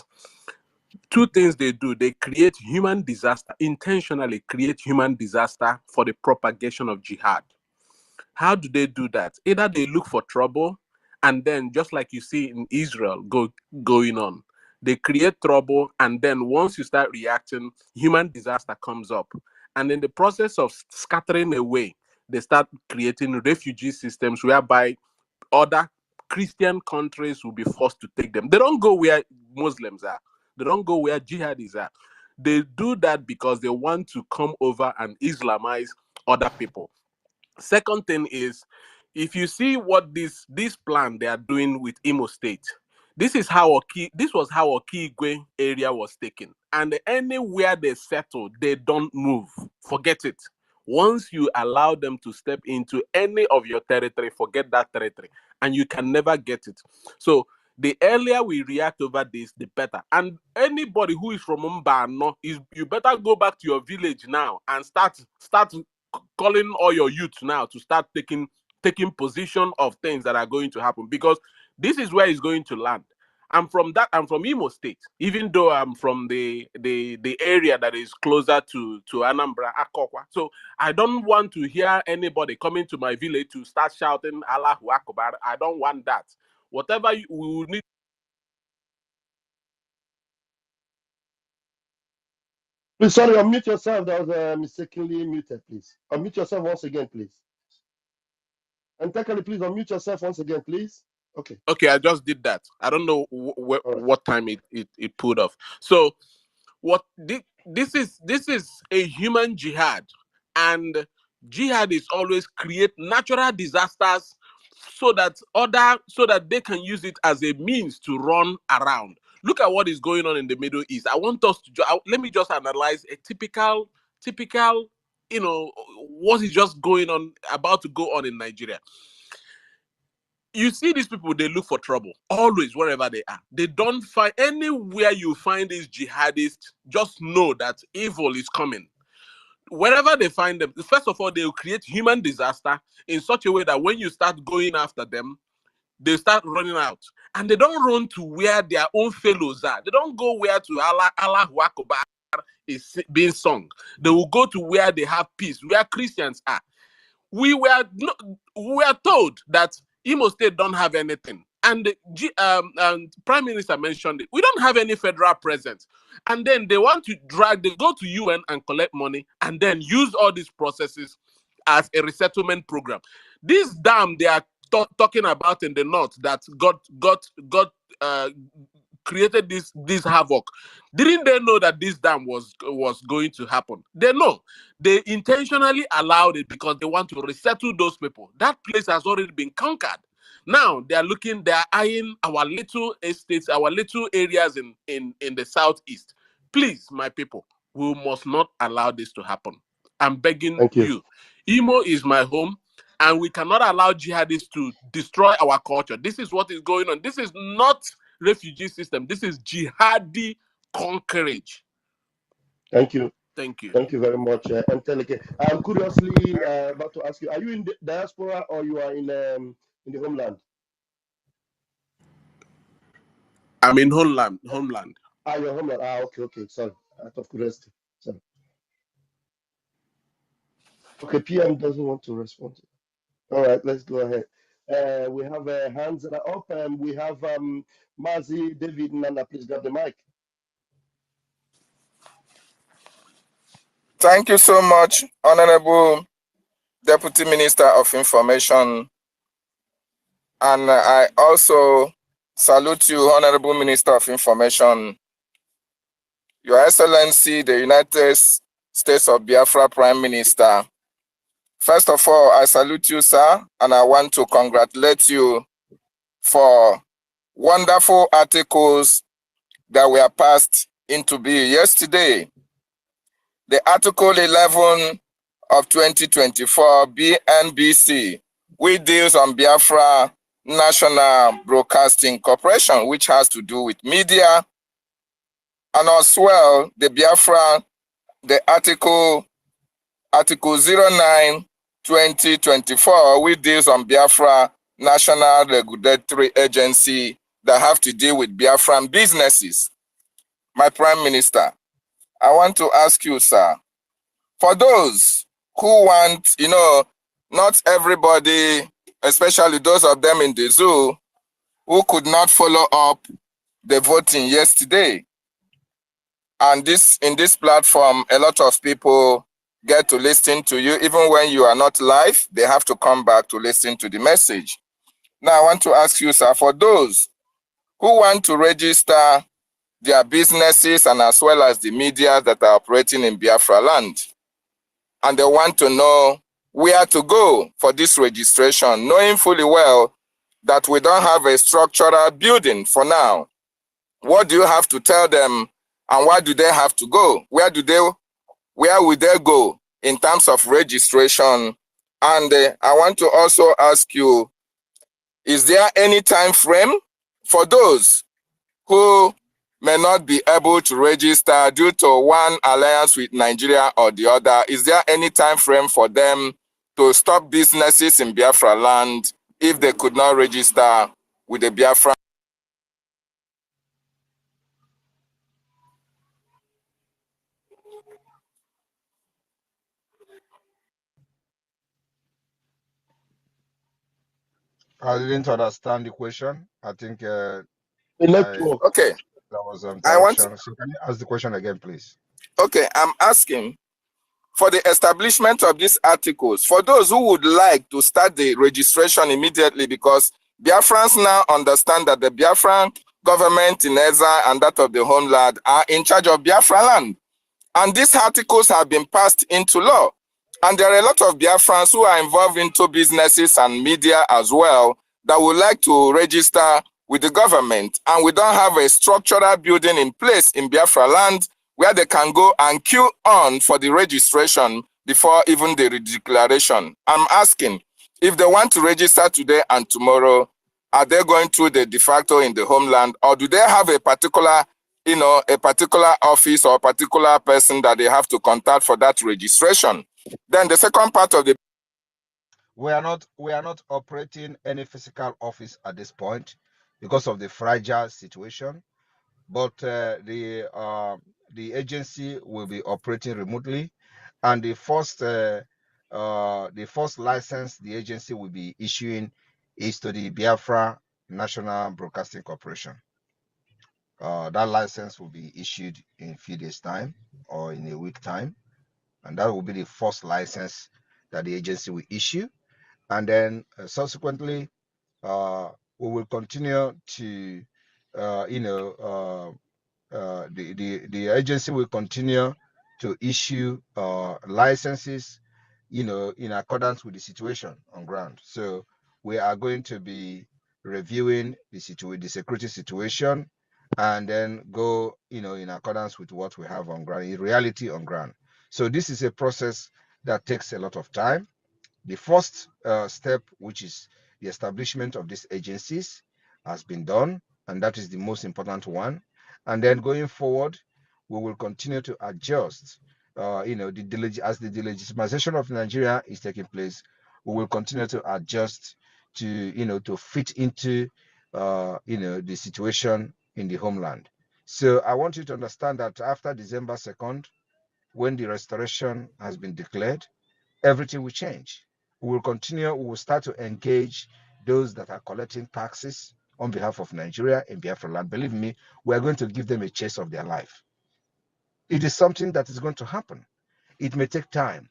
two things they do. They create human disaster, intentionally create human disaster for the propagation of jihad. How do they do that? Either they look for trouble, and then just like you see in Israel going on, They create trouble, and then once you start reacting, human disaster comes up. And in the process of scattering away, they start creating refugee systems whereby other Christian countries will be forced to take them. They don't go where Muslims are. They don't go where jihadis are. They do that because they want to come over and Islamize other people. Second thing is, if you see what this plan they are doing with Imo State, this was how Okigwe area was taken. And anywhere they settle, they don't move. Forget it. Once you allow them to step into any of your territory, forget that territory, and you can never get it. So the earlier we react over this, the better. And anybody who is from Mbano, you better go back to your village now and start calling all your youth now to start taking position of things that are going to happen, because this is where it's going to land. I'm from Imo State, even though I'm from the area that is closer to Anambra, Akokwa. So I don't want to hear anybody coming to my village to start shouting Allahu Akbar. I don't want that. Whatever we will need. Please, sorry, unmute yourself. That was mistakenly muted, please. Unmute yourself once again, please. And technically, please unmute yourself once again, please. Okay. Okay, I just did that. I don't know what time it pulled off. So this is a human jihad, and jihad is always create natural disasters so that they can use it as a means to run around. Look at what is going on in the Middle East. I want us to let me just analyze a typical, what is just about to go on in Nigeria. You see these people, they look for trouble always wherever they are. They don't find anywhere you find these jihadists, just know that evil is coming. Wherever they find them, first of all, they will create human disaster in such a way that when you start going after them, they start running out. And they don't run to where their own fellows are. They don't go where to Allahu Akbar is being sung. They will go to where they have peace, where Christians are. We were told that Imo State don't have anything. And the Prime Minister mentioned it. We don't have any federal presence. And then they want to they go to UN and collect money and then use all these processes as a resettlement program. This dam they are talking about in the north that created this havoc. Didn't they know that this dam was going to happen? They know. They intentionally allowed it because they want to resettle those people. That place has already been conquered. Now they are eyeing our little estates, our little areas in the southeast. Please, my people, we must not allow this to happen. I'm begging you. Imo is my home, and we cannot allow jihadists to destroy our culture. This is what is going on. This is not refugee system. This is jihadi conquerage. Thank you. Thank you. Thank you very much, Enteleke. I'm curiously about to ask you: are you in the diaspora or you are in the homeland? I'm in homeland. Your homeland. Okay. Sorry, out of curiosity. Sorry. Okay, PM doesn't want to respond. All right, let's go ahead. We have hands that are up, and we have Mazi, David, Nana. Please grab the mic. Thank you so much, Honorable Deputy Minister of Information. And I also salute you, Honorable Minister of Information, Your Excellency, the United States of Biafra Prime Minister. First of all, I salute you, sir, and I want to congratulate you for wonderful articles that were passed into being yesterday. The Article 11 of 2024 BNBC, which deals on Biafra National Broadcasting Corporation, which has to do with media, and as well the Article 09 2024, which deals on Biafra National Regulatory Agency that have to deal with Biafran businesses. My Prime Minister, I want to ask you, sir, for those who want, not everybody, especially those of them in the zoo, who could not follow up the voting yesterday. And in this platform, a lot of people get to listen to you. Even when you are not live, they have to come back to listen to the message. Now, I want to ask you, sir, for those who want to register their businesses and as well as the media that are operating in Biafra land, and they want to know where to go for this registration, knowing fully well that we don't have a structural building for now. What do you have to tell them, and where do they have to go? Where would they go in terms of registration? And I want to also ask you, is there any time frame for those who may not be able to register due to one alliance with Nigeria or the other? Is there any time frame for them to stop businesses in Biafra land if they could not register with the Biafra? I didn't understand the question. I think The network. Okay. there was an I want interruption. So can you ask the question again, please? Okay, I'm asking for the establishment of these articles, for those who would like to start the registration immediately, because Biafrans now understand that the Biafran government in exile and that of the homeland are in charge of Biafra land. And these articles have been passed into law. And there are a lot of Biafrans who are involved into businesses and media as well that would like to register with the government. And we don't have a structural building in place in Biafra land where they can go and queue on for the registration before even the declaration. I'm asking, if they want to register today and tomorrow, are they going through the de facto in the homeland, or do they have a particular office or a particular person that they have to contact for that registration? Then the second part of the We are not operating any physical office at this point because of the fragile situation. But the agency will be operating remotely, and the first license the agency will be issuing is to the Biafra National Broadcasting Corporation. That license will be issued in a few days' time or in a week time, and that will be the first license that the agency will issue. And then subsequently, we will continue to, the agency will continue to issue licenses, in accordance with the situation on ground. So we are going to be reviewing the security situation, and then go, in accordance with what we have on ground, in reality on ground. So this is a process that takes a lot of time. The first step, which is the establishment of these agencies, has been done, and that is the most important one. And then going forward, we will continue to adjust. As the delegitimization of Nigeria is taking place, we will continue to adjust to fit into the situation in the homeland. So I want you to understand that after December 2nd, when the restoration has been declared, everything will change. We will start to engage those that are collecting taxes on behalf of Nigeria in Biafra land. Believe me, we are going to give them a chance of their life. It is something that is going to happen. It may take time.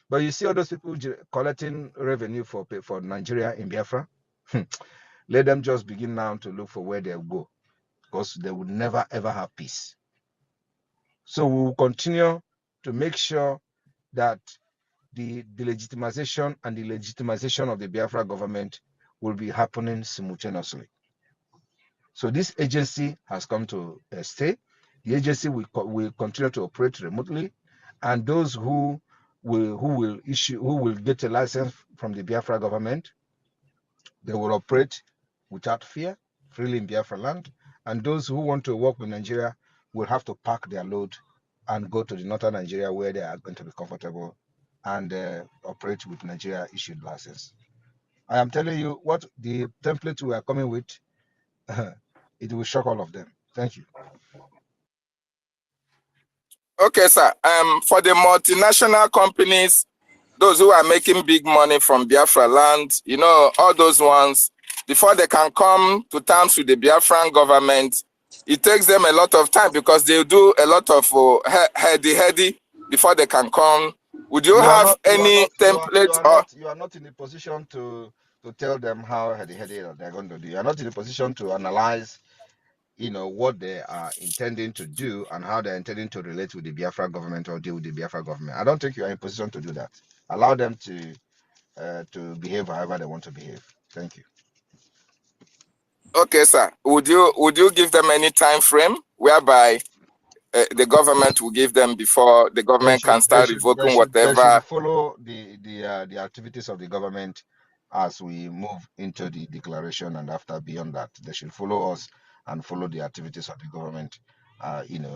But you see all those people collecting revenue for Nigeria in Biafra, let them just begin now to look for where they'll go, because they will never ever have peace. So we will continue to make sure that the delegitimization and the legitimization of the Biafra government will be happening simultaneously. So this agency has come to stay. The agency will continue to operate remotely, and those who will get a license from the Biafra government, they will operate without fear, freely in Biafra land. And those who want to work with Nigeria will have to pack their load and go to the northern Nigeria, where they are going to be comfortable and operate with Nigeria issued license. I am telling you what the template we are coming with, it will shock all of them. Thank you. Okay, sir. For the multinational companies, those who are making big money from Biafra land, all those ones, before they can come to terms with the Biafran government, it takes them a lot of time because they do a lot of heady before they can come. Would you have any template you are not in a position to tell them how heady they're going to do. You are not in a position to analyze, what they are intending to do and how they're intending to relate with the Biafra government or deal with the Biafra government. I don't think you are in a position to do that. Allow them to behave however they want to behave. Thank you. Okay, sir. Would you give them any time frame whereby the government will give them before the government can start revoking whatever? They should follow the activities of the government as we move into the declaration and after. Beyond that, they should follow us and follow the activities of the government.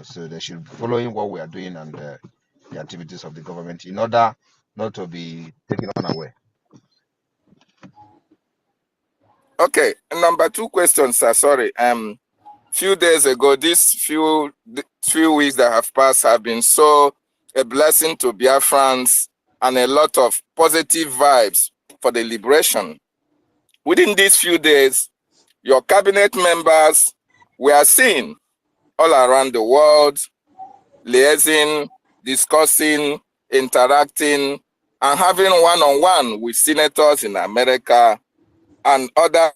So they should be following what we are doing and the activities of the government in order not to be taken unaware. Okay, number 2 question, sir. Sorry. Few days ago, these few weeks that have passed have been so a blessing to Biafrans and a lot of positive vibes for the liberation. Within these few days, your cabinet members were seen all around the world, liaising, discussing, interacting, and having one-on-one with senators in America and other.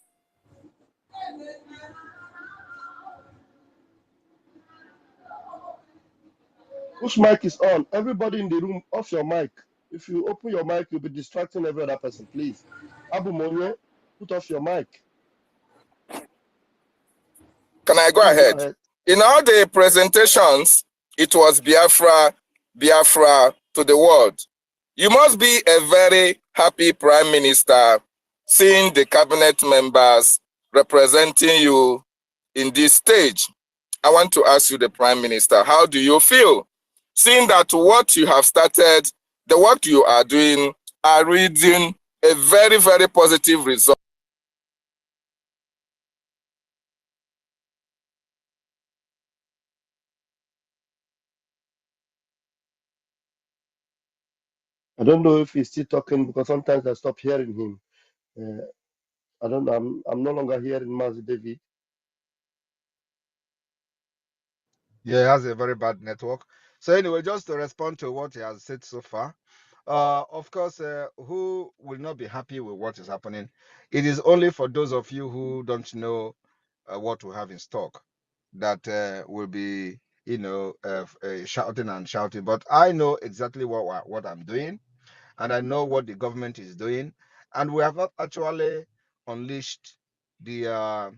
Whose mic is on? Everybody in the room, off your mic. If you open your mic, you'll be distracting every other person, please. Abu Monye, put off your mic. Can I go ahead? In all the presentations, it was Biafra, Biafra to the world. You must be a very happy prime minister seeing the cabinet members representing you in this stage. I want to ask you, the prime minister, how do you feel seeing that what you have started, the work you are doing, are reading a very, very positive result? I don't know if he's still talking because sometimes I stop hearing him. I don't know. I'm no longer hearing Mazi David. Yeah, he has a very bad network. So anyway, just to respond to what he has said so far, of course, who will not be happy with what is happening? It is only for those of you who don't know what we have in stock that will be, shouting and shouting. But I know exactly what I'm doing, and I know what the government is doing, and we have not actually unleashed the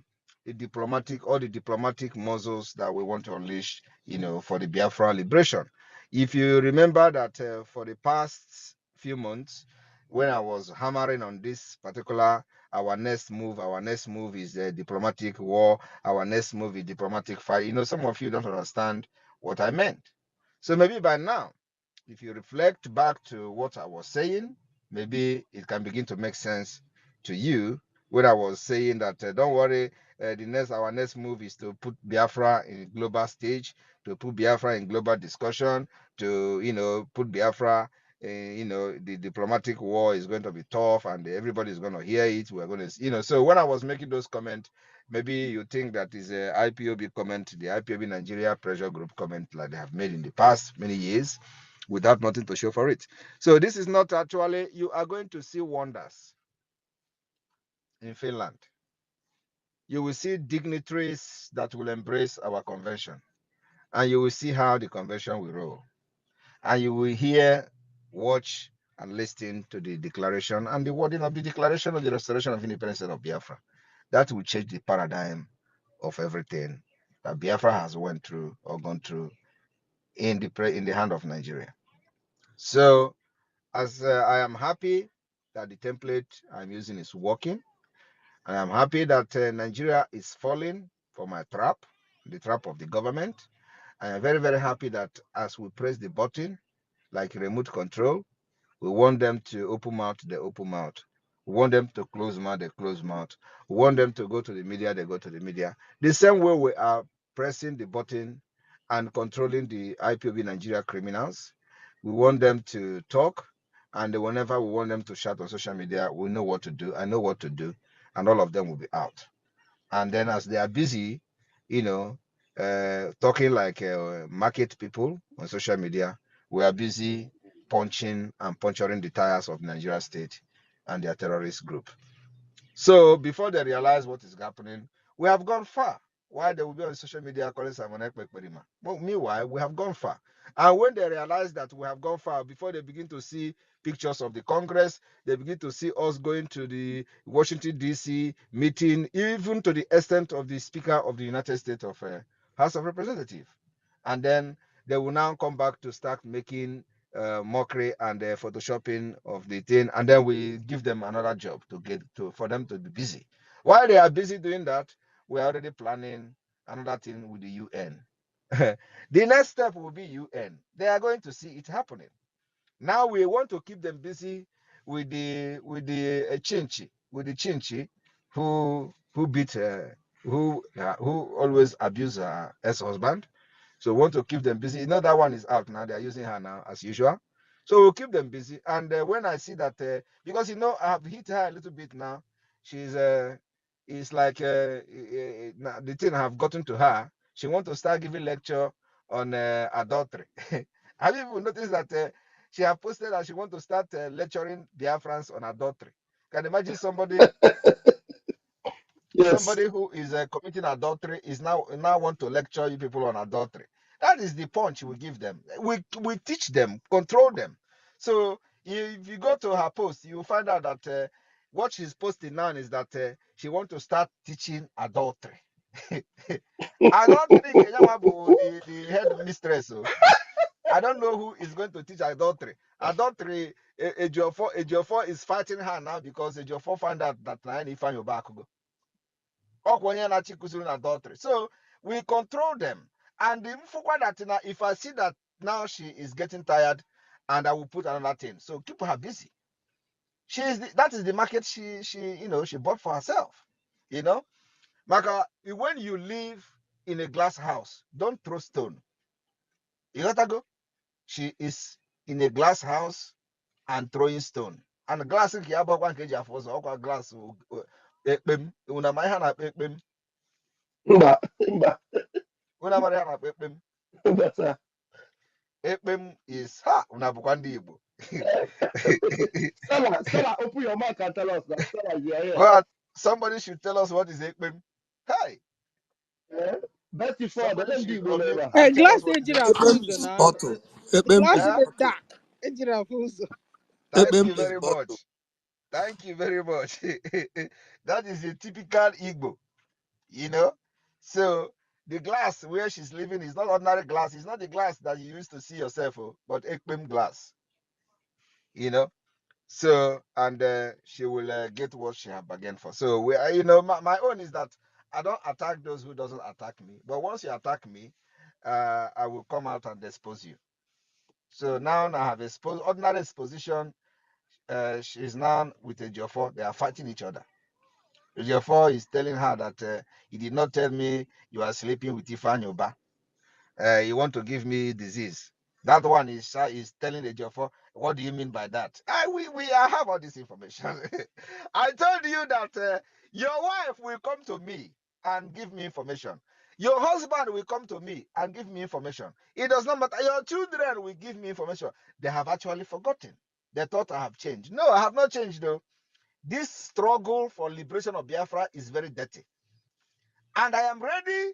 diplomatic muscles that we want to unleash, for the Biafra liberation. If you remember that for the past few months, when I was hammering on this particular, our next move is a diplomatic war, our next move is diplomatic fight. Some of you don't understand what I meant. So maybe by now, if you reflect back to what I was saying, maybe it can begin to make sense to you when I was saying that don't worry, our next move is to put Biafra in global stage, to put Biafra in global discussion, to put Biafra. The diplomatic war is going to be tough, and everybody is going to hear it. We're going to, So when I was making those comments, maybe you think that is a IPOB comment, the IPOB Nigeria pressure group comment, like they have made in the past many years, without nothing to show for it. So this is not actually, you are going to see wonders in Finland. You will see dignitaries that will embrace our convention, and you will see how the convention will roll. And you will hear, watch, and listen to the declaration and the wording of the declaration of the restoration of independence of Biafra. That will change the paradigm of everything that Biafra has went through or gone through in the hand of Nigeria. So as I am happy that the template I'm using is working, and I'm happy that Nigeria is falling for my trap, the trap of the government. I am very, very happy that as we press the button, like remote control, we want them to open mouth, they open mouth. We want them to close mouth, they close mouth. We want them to go to the media, they go to the media. The same way we are pressing the button and controlling the IPOB Nigeria criminals, we want them to talk, and whenever we want them to shout on social media, we know what to do. I know what to do, and all of them will be out. And then as they are busy, talking like market people on social media. We are busy punching and puncturing the tires of Nigeria state and their terrorist group. So before they realize what is happening, we have gone far. Why they will be on social media calling Simon Ekpa. But meanwhile, we have gone far. And when they realize that we have gone far, before they begin to see pictures of the Congress, they begin to see us going to the Washington, D.C. meeting, even to the extent of the Speaker of the United States of House of Representatives. And then they will now come back to start making mockery and photoshopping of the thing, and then we give them another job for them to be busy. While they are busy doing that, we are already planning another thing with the UN. The next step will be UN. They are going to see it happening. Now we want to keep them busy with the Chinchi who beat who always abuse her ex-husband. So we want to keep them busy. You know that one is out now. They are using her now as usual. So we'll keep them busy. And when I see that, because I have hit her a little bit now. She's it's like the thing I have gotten to her. She wants to start giving lecture on adultery. Have you even noticed that she have posted that she wants to start lecturing Biafrans on adultery? Can you imagine somebody Yes. somebody who is committing adultery is now want to lecture you people on adultery? That is the punch we give them. We teach them, control them. So if you go to her post, you will find out that what she's posting now is that she wants to start teaching adultery. Adultery, the head mistress. So I don't know who is going to teach adultery. Adultery, Ejiofor is fighting her now because Ejiofor found out that Naini found your back. Adultery. So we control them. And if I see that now she is getting tired, and I will put another thing. So keep her busy. That is the market she bought for herself. Maka, when you live in a glass house, don't throw stone. You got to go. She is in a glass house and throwing stone. And glass glass una Mba, mba, mba, sir. Ekpem is ha una bukwandi Igbo. Stella, open your mouth and tell us that. Stella, you are here. Well, somebody should tell us what is Ekpem. Hi. Best before, Somebody let me should be unmute neighbor. and tell Glass us what is ejira Ekpem. Ekpem fuzo is na. bottle. Ekpem Glass is Huh? the bottle. dark. Ejira fuzo. Thank Ekpem you is very bottle. much. Thank you very much. That is a typical Igbo, you know. So the glass where she's living is not ordinary glass. It's not the glass that you used to see yourself, but Ekpem glass, you know. So, and she will get what she have bargained for. So my own is that I don't attack those who doesn't attack me. But once you attack me, I will come out and expose you. So now I have exposed ordinary exposition. She's now with a Jofor. They are fighting each other. Jofor is telling her that he did not tell me you are sleeping with Ifanyoba. You want to give me disease. That one is telling the Jofor, what do you mean by that? We have all this information. I told you that your wife will come to me and give me information. Your husband will come to me and give me information. It does not matter. Your children will give me information. They have actually forgotten. They thought I have changed. No, I have not changed though. This struggle for liberation of Biafra is very dirty. And I am ready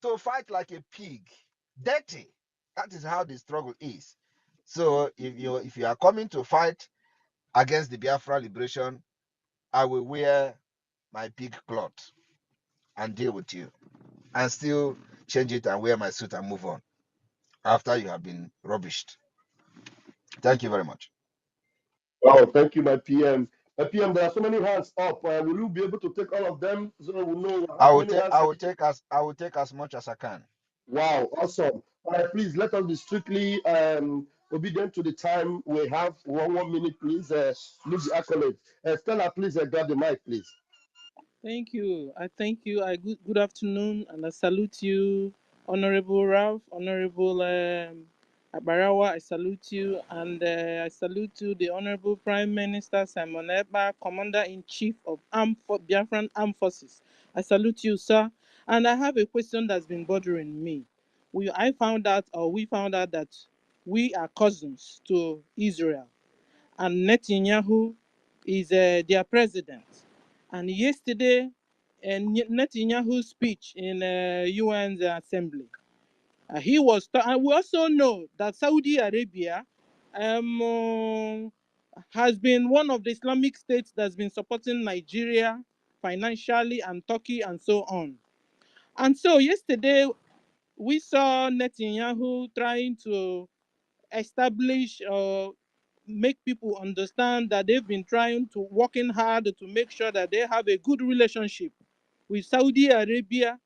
to fight like a pig. Dirty. That is how the struggle is. So if you are coming to fight against the Biafra liberation, I will wear my pig cloth and deal with you, and still change it and wear my suit and move on after you have been rubbished. Thank you very much. Wow, thank you, my PM. My PM, there are so many hands up. Will you be able to take all of them so we know I how will many take hands? I will take as much as I can. Wow, awesome. Please let us be strictly obedient to the time we have. 1 minute, please. Leave the accolade. Stella, please grab the mic, please. Thank you. I thank you. Good afternoon, and I salute you, Honorable Ralph, Honorable Abarawa. I salute you, and I salute you, the Honorable Prime Minister Simon Ekpa, Commander in Chief of Biafran Armed Forces. I salute you, sir. And I have a question that's been bothering me. We found out that we are cousins to Israel, and Netanyahu is their president. And yesterday, Netanyahu's speech in UN's assembly, he was. And we also know that Saudi Arabia has been one of the Islamic states that's been supporting Nigeria financially, and Turkey, and so on. And so yesterday, we saw Netanyahu trying to establish or make people understand that they've been trying to working hard to make sure that they have a good relationship with Saudi Arabia,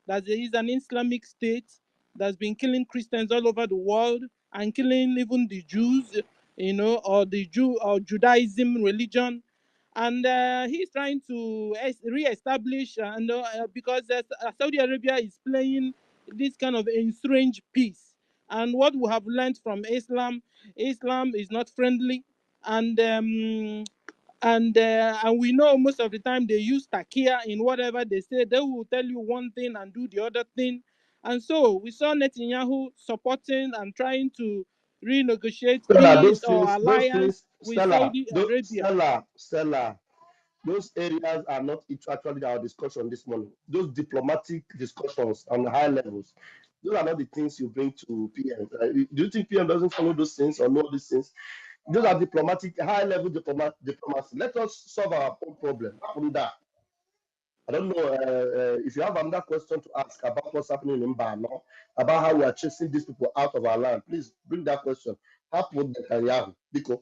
that there is an Islamic state that's been killing Christians all over the world and killing even the Jews, or the Jew or Judaism religion. And he's trying to re-establish, because Saudi Arabia is playing this kind of estranged peace. And what we have learned from Islam is not friendly, and we know most of the time they use takia in whatever they say. They will tell you one thing and do the other thing. And so we saw Netanyahu supporting and trying to renegotiate Stella, peace or alliance with Stella, Saudi Arabia. Stella, those areas are not actually our discussion this morning. Those diplomatic discussions on high levels, those are not the things you bring to PM. Do you think PM doesn't follow those things or know these things? Those are diplomatic, high-level diplomacy. Let us solve our own problem from that. I don't know if you have another question to ask about what's happening in Mbano, about how we are chasing these people out of our land. Please bring that question. Biko.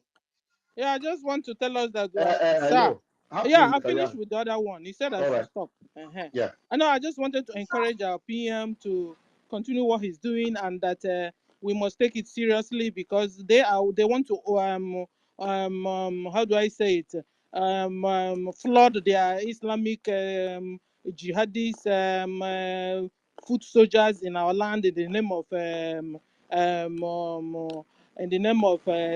Yeah, I just want to tell us that, I sir. know. Yeah, I finished with the other one. He said I All should right. stop. Yeah. I know. I just wanted to encourage our PM to continue what he's doing, and that we must take it seriously, because they want to how do I say it, flood their Islamic jihadist foot soldiers in our land in the name of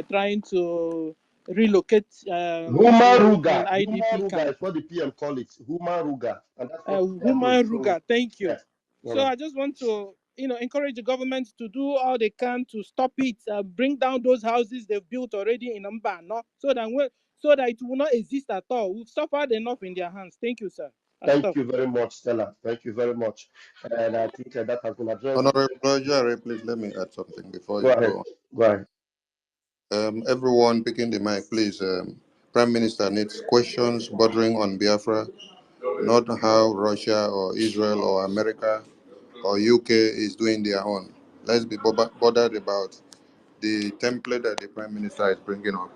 trying to relocate Human IDP camp. is what the PM call it. Human Ruga. And that's what Human Ruga, thank you. Yeah. So I just want to encourage the government to do all they can to stop it, bring down those houses they've built already in Mbano, so that it will not exist at all. We've suffered enough in their hands. Thank you, sir. Thank you very much, Stella. Thank you very much. And I think that has been addressed. Honorable Jare, please let me add something before you go on. Go ahead. Everyone picking the mic, please. Prime Minister needs questions bordering on Biafra, not how Russia or Israel or America or UK is doing their own. Let's be bothered about the template that the Prime Minister is bringing up.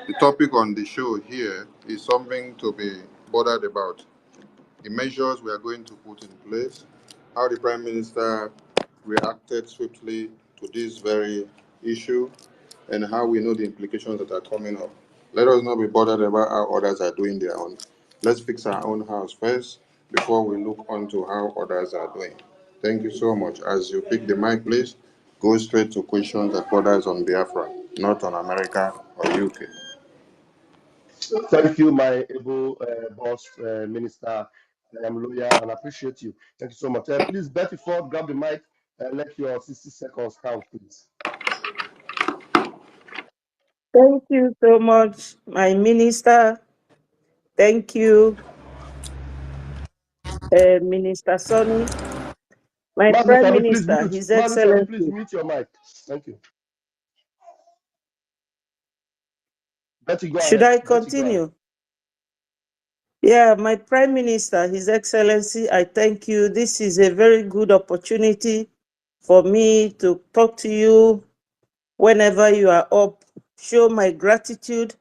The topic on the show here is something to be bothered about. The measures we are going to put in place, how the Prime Minister reacted swiftly to this very issue, and how we know the implications that are coming up. Let us not be bothered about how others are doing their own. Let's fix our own house first before we look on to how others are doing. Thank you so much. As you pick the mic, please go straight to questions that borders on Biafra, not on America or UK. Thank you, my able boss, Minister. I am loyal and appreciate you. Thank you so much. Please, Betty Ford, grab the mic and let your 60 seconds count, please. Thank you so much, my minister. Thank you, Minister Sonny. My Mazi, Prime sorry, please Minister, mute. His Mazi, sorry, please Excellency. mute your mic. Thank you. Betty, go Should ahead. I continue? Yeah, my Prime Minister, His Excellency, I thank you. This is a very good opportunity for me to talk to you whenever you are up. Show my gratitude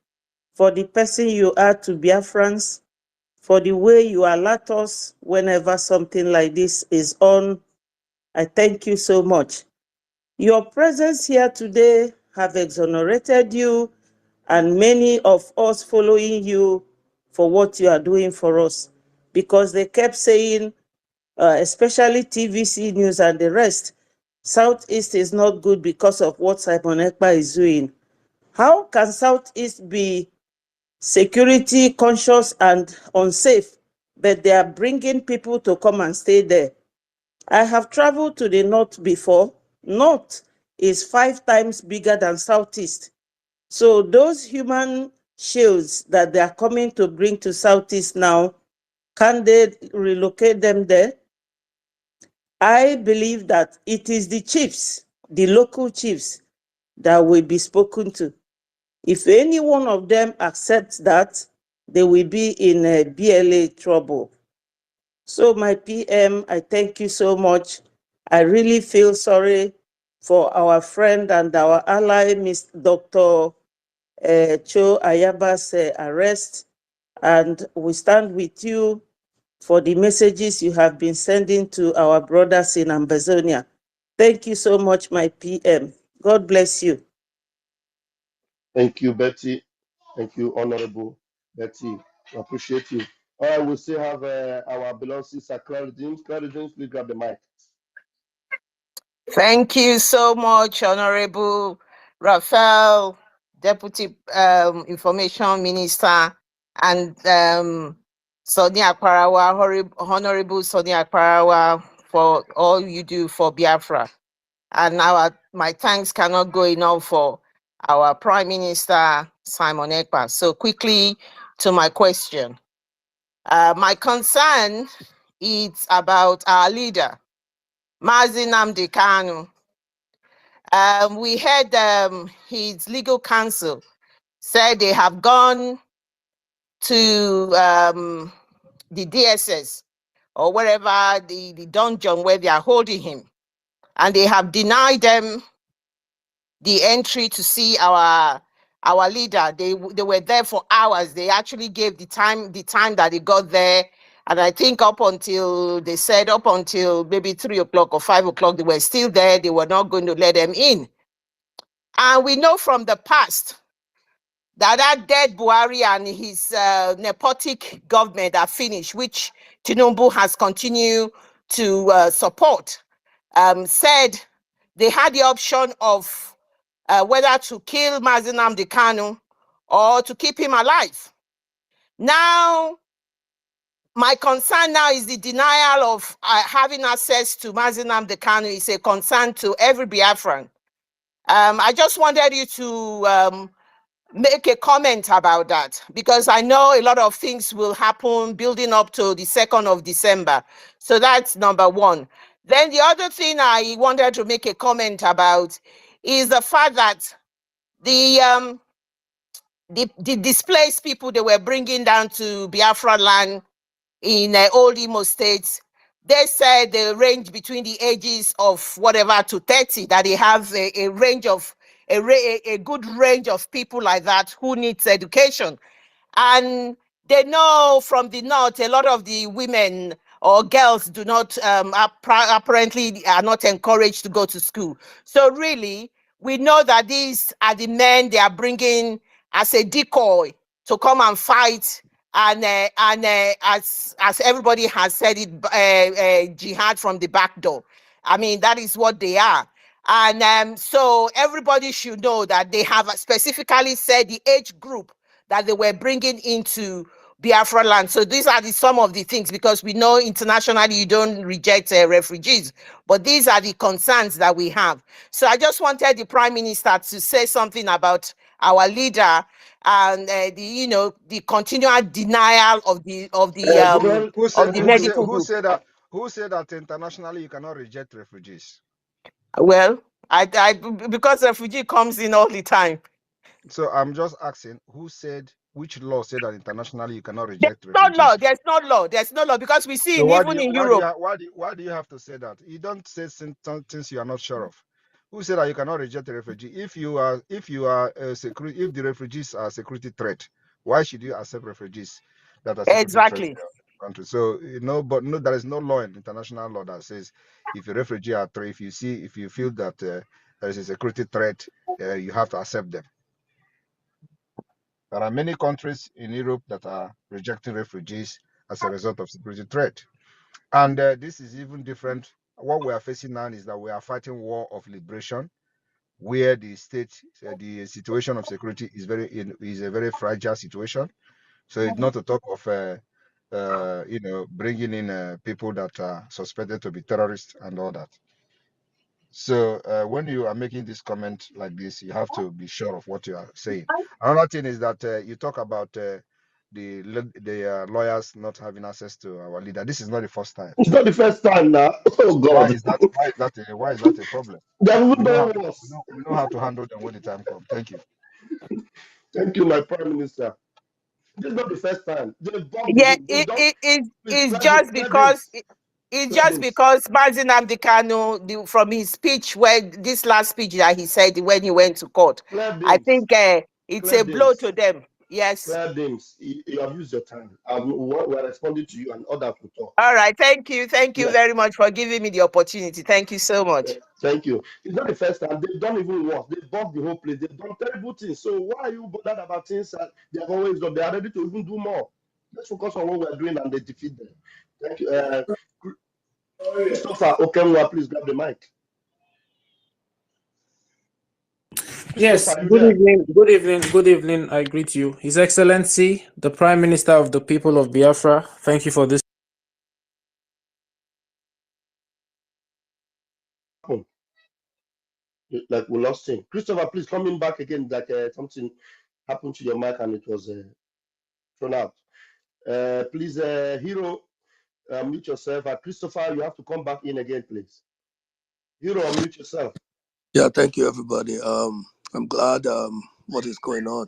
for the person you are to Biafrans, for the way you alert us whenever something like this is on. I thank you so much. Your presence here today have exonerated you and many of us following you for what you are doing for us, because they kept saying, especially TVC News and the rest, Southeast is not good because of what Simon Ekpa is doing. How can Southeast be security conscious and unsafe, but they are bringing people to come and stay there? I have traveled to the north before. North is 5 times bigger than southeast. So those human shields that they are coming to bring to southeast now, can they relocate them there? I believe that it is the chiefs, the local chiefs, that will be spoken to. If any one of them accepts that, they will be in a BLA trouble. So my PM, I thank you so much. I really feel sorry for our friend and our ally, Ms. Dr. Cho Ayaba's arrest, and we stand with you for the messages you have been sending to our brothers in Amazonia. Thank you so much, my PM. God bless you. Thank you, Betty. Thank you, Honorable Betty. We appreciate you. All right, we still have our beloved sister, Claudia James. Claudia James, please grab the mic. Thank you so much, Honorable Raphael, Deputy Information Minister, and Sonia Akparawa, Honorable Sonia Akparawa, for all you do for Biafra. And my thanks cannot go enough for our Prime Minister, Simon Ekpa. So quickly to my question. My concern is about our leader, Mazi Nnamdi Kanu. We heard his legal counsel said they have gone to the DSS or wherever the dungeon where they are holding him, and they have denied them the entry to see our leader. They were there for hours. They actually gave the time that they got there. And I think up until maybe 3 o'clock or 5 o'clock, they were still there. They were not going to let them in. And we know from the past that dead Buhari and his nepotic government are finished, which Tinubu has continued to support, said they had the option of whether to kill Mazi Nnamdi Kanu or to keep him alive. Now, my concern now is the denial of having access to Mazi Nnamdi Kanu is a concern to every Biafran. I just wanted you to make a comment about that, because I know a lot of things will happen building up to the 2nd of December. So that's number one. Then the other thing I wanted to make a comment about is the fact that the displaced people they were bringing down to Biafra land in old Imo State, they said they range between the ages of whatever to 30, that they have a range of a good range of people like that who needs education. And they know from the north, a lot of the women or girls do not apparently are not encouraged to go to school. So really, we know that these are the men they are bringing as a decoy to come and fight. And as everybody has said it, jihad from the back door. I mean, that is what they are. And so everybody should know that they have specifically said the age group that they were bringing into Biafra land. So these are some of the things, because we know internationally you don't reject refugees, but these are the concerns that we have. So I just wanted the Prime Minister to say something about our leader and the continual denial of the medical group. Who said that internationally you cannot reject refugees? Well, because refugee comes in all the time. So I'm just asking, which law said that internationally you cannot reject refugees? There's no law, because we see So even in Europe. Why do you have to say that? You don't say things you are not sure of. Who said that you cannot reject a refugee? If the refugees are a security threat, why should you accept refugees that are security threats in your country? So but no, there is no law in international law that says if a refugee are threat, if you feel that there is a security threat, you have to accept them. There are many countries in Europe that are rejecting refugees as a result of security threat. And this is even different. What we are facing now is that we are fighting war of liberation, where the situation of security is a very fragile situation. So it's not to talk of bringing in people that are suspected to be terrorists and all that. So when you are making this comment like this, you have to be sure of what you are saying. Another thing is that you talk about the lawyers not having access to our leader. This is not the first time. It's not the first time now. Oh Why God. is that? Why is that a problem? They have even We know how done to worse. we know how to handle them when the time comes. Thank you. Thank you, my prime minister. This is not the first time. They bugged the Yeah, whole. They've done. Please it's clear, just clear because names. it's Clear just names. because Mazi Nnamdi Kanu, from his speech, when this last speech that he said when he went to court, Clear I names. think it's Clear a blow names. to them. Yes. Clear names. You have used your time. We're responding to you and others will talk. All right. Thank you. Thank you Yeah. very much for giving me the opportunity. Thank you so much. Thank you. It's not the first time. They've done even worse. They've bugged the whole place. They've done terrible things. So why are you bothered about things that they have always done? They are ready to even do more. Let's focus on what we're doing and they defeat them. Thank you. Christopher Okenwa, please grab the mic. Yes, Christopher, are you good there? evening, good evening, good evening. I greet you. His Excellency, the Prime Minister of the people of Biafra. Thank you for this. Like we lost him. Christopher, please coming back again. Like something happened to your mic and it was thrown out. Please, Hero, mute yourself. Christopher, you have to come back in again, please. Hero, unmute yourself. Yeah, thank you, everybody. I'm glad what is going on.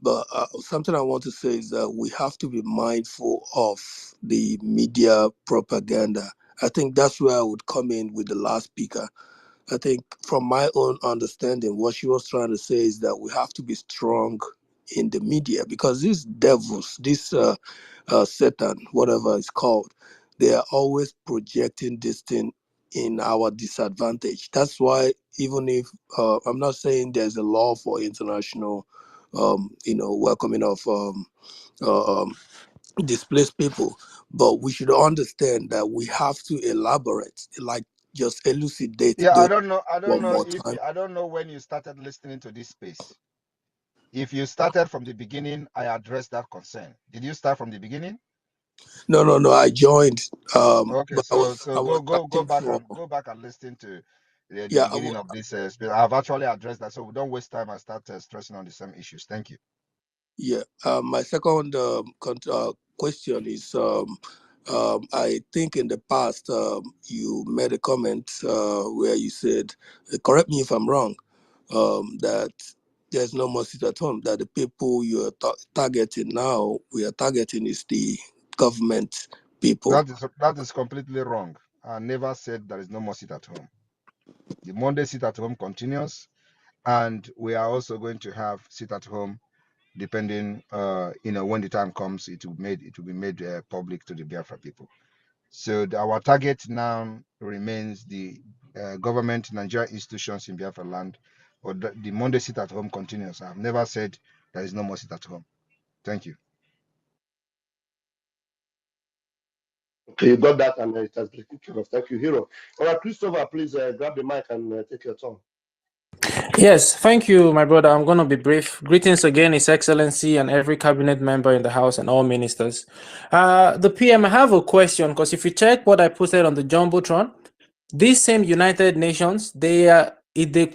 But something I want to say is that we have to be mindful of the media propaganda. I think that's where I would come in with the last speaker. I think from my own understanding, what she was trying to say is that we have to be strong in the media because these devils, this Satan, whatever it's called, they are always projecting this thing in our disadvantage. That's why even if I'm not saying there's a law for international, welcoming of uh, um, displaced people, but we should understand that we have to elaborate, like just elucidate Yeah, those I don't one know more if time. I don't know when you started listening to this space. If you started from the beginning, I addressed that concern. Did you start from the beginning? No. I joined, Okay, but so I was go writing back for. and listen to the Yeah, beginning of this space. I've actually addressed that, so we don't waste time and start stressing on the same issues. Thank you. yeah. My second question is, I think in the past you made a comment where you said, correct me if I'm wrong, that there's no more sit at home. That the people you are targeting now, we are targeting is the government people. That is completely wrong. I never said there is no more sit at home. The Monday sit at home continues, and we are also going to have sit at home depending when the time comes. It will be made public to the Biafra people. So our target now remains the government, Nigeria institutions in Biafra land, or the Monday sit at home continues. I've never said there is no more sit at home. Thank you. Okay, you got that, and it has been taken care of. Thank you, Hero. All right, Christopher, please grab the mic and take your turn. Yes, thank you, my brother. I'm going to be brief. Greetings again, His Excellency, and every cabinet member in the House and all ministers. The PM, I have a question because if you check what I posted on the Jumbotron, these same United Nations, they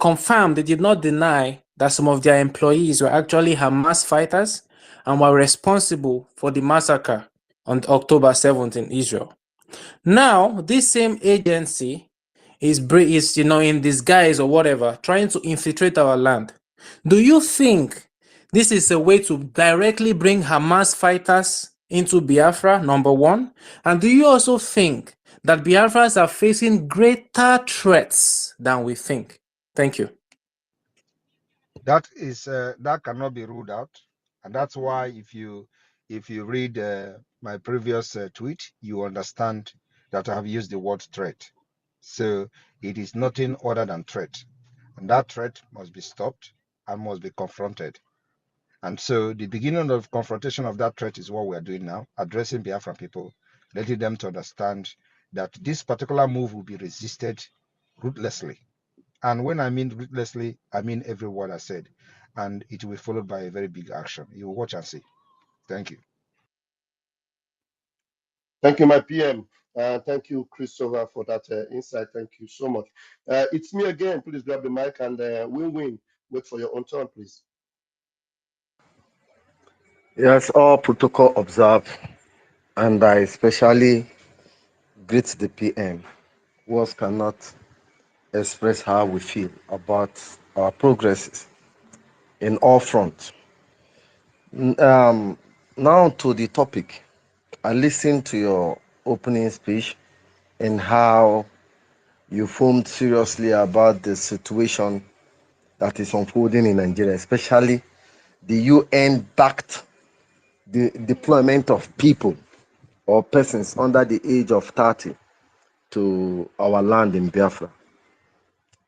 confirmed, they did not deny that some of their employees were actually Hamas fighters and were responsible for the massacre on October 7th in Israel. Now, this same agency is in disguise or whatever, trying to infiltrate our land. Do you think this is a way to directly bring Hamas fighters into Biafra, number one? And do you also think that Biafrans are facing greater threats than we think? Thank you. That cannot be ruled out, and that's why if you read my previous tweet, you understand that I have used the word threat. So it is nothing other than threat, and that threat must be stopped and must be confronted. And so the beginning of confrontation of that threat is what we are doing now, addressing Biafran people, letting them to understand that this particular move will be resisted ruthlessly. And when I mean ruthlessly, I mean every word I said. And it will be followed by a very big action. You will watch and see. Thank you. Thank you, my PM. Thank you, Christopher, for that insight. Thank you so much. It's me again. Please grab the mic and win-win. Wait for your own turn, please. Yes, all protocol observed, and I especially greet the PM. Words cannot express how we feel about our progresses in all fronts. Now to the topic. I listened to your opening speech and how you foamed seriously about the situation that is unfolding in Nigeria, especially the UN-backed deployment of people or persons under the age of 30 to our land in Biafra.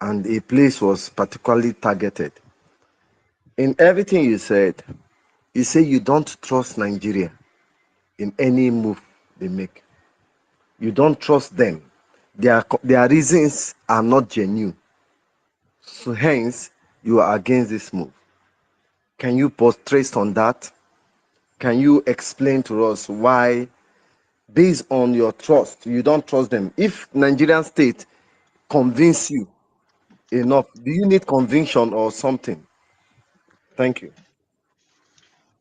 And a place was particularly targeted. In everything you say you don't trust Nigeria in any move they make. You don't trust them. Their reasons are not genuine. So hence, you are against this move. Can you portray on that? Can you explain to us why, based on your trust, you don't trust them? If Nigerian state convince you enough, do you need conviction or something? Thank you.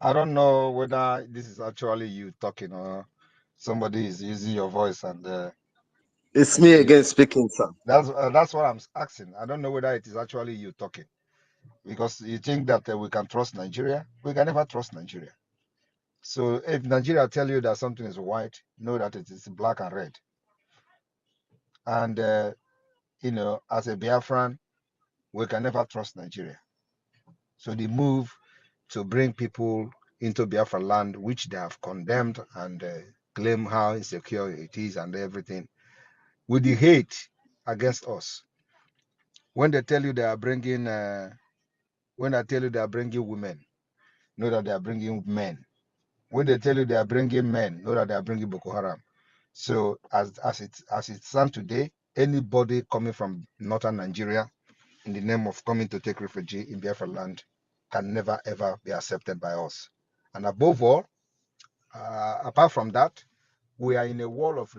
I don't know whether this is actually you talking or somebody is using your voice and It's me again speaking, sir. that's what I'm asking. I don't know whether it is actually you talking because you think that we can trust Nigeria. We can never trust Nigeria. So if Nigeria tell you that something is white, know that it is black and red. And as a Biafran, we can never trust Nigeria. So the move to bring people into Biafra land, which they have condemned and claim how insecure it is and everything, with the hate against us. When they tell you they are bringing, when I tell you they are bringing women, know that they are bringing men. When they tell you they are bringing men, know that they are bringing Boko Haram. So as it stands today, anybody coming from northern Nigeria in the name of coming to take refugee in Biafra land can never ever be accepted by us. And above all, apart from that, we are in a war of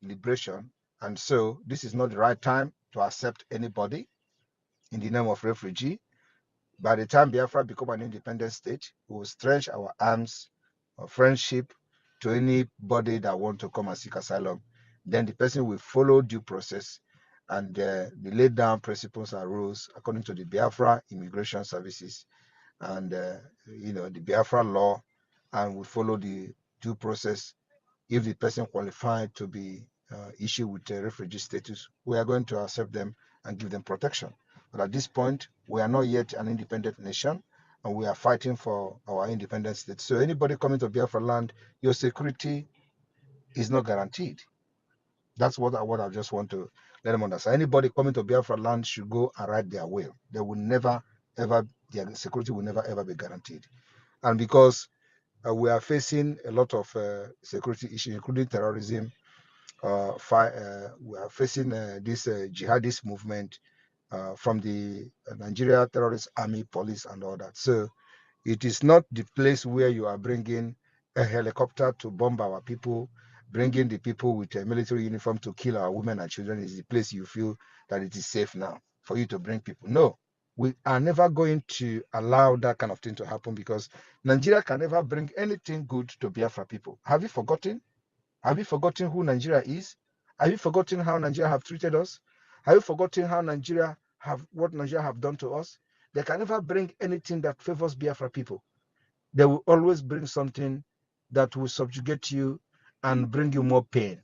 liberation, and so this is not the right time to accept anybody in the name of refugee. By the time Biafra become an independent state, we will stretch our arms of friendship to anybody that want to come and seek asylum. Then the person will follow due process and the laid down principles and rules according to the Biafra immigration services and the Biafra law, and we follow the due process. If the person qualified to be issued with a refugee status, we are going to accept them and give them protection. But at this point, we are not yet an independent nation, and we are fighting for our independent state. So anybody coming to Biafra land, your security is not guaranteed. That's what I just want to let them understand. Anybody coming to Biafra land should go and ride their will. They will never, ever, their security will never, ever be guaranteed. And because we are facing a lot of security issues, including terrorism, we are facing this jihadist movement from the Nigeria Terrorist Army, Police, and all that. So it is not the place where you are bringing a helicopter to bomb our people, bringing the people with a military uniform to kill our women and children is the place you feel that it is safe now for you to bring people. No, we are never going to allow that kind of thing to happen because Nigeria can never bring anything good to Biafra people. Have you forgotten? Have you forgotten who Nigeria is? Have you forgotten how Nigeria have treated us? Have you forgotten how what Nigeria have done to us? They can never bring anything that favors Biafra people. They will always bring something that will subjugate you and bring you more pain.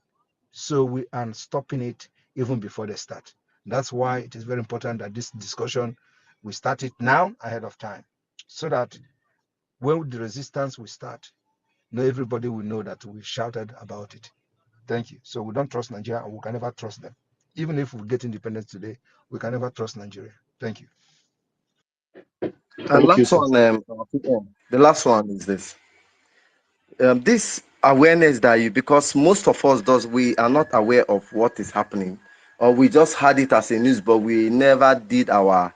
So we are stopping it even before they start. That's why it is very important that this discussion, we start it now ahead of time, so that when the resistance will start, everybody will know that we shouted about it. Thank you. So we don't trust Nigeria and we can never trust them. Even if we get independence today, we can never trust Nigeria. Thank you. And Thank you, last sir. one, the last one is this. This awareness that because most of us we are not aware of what is happening, or we just had it as a news, but we never did our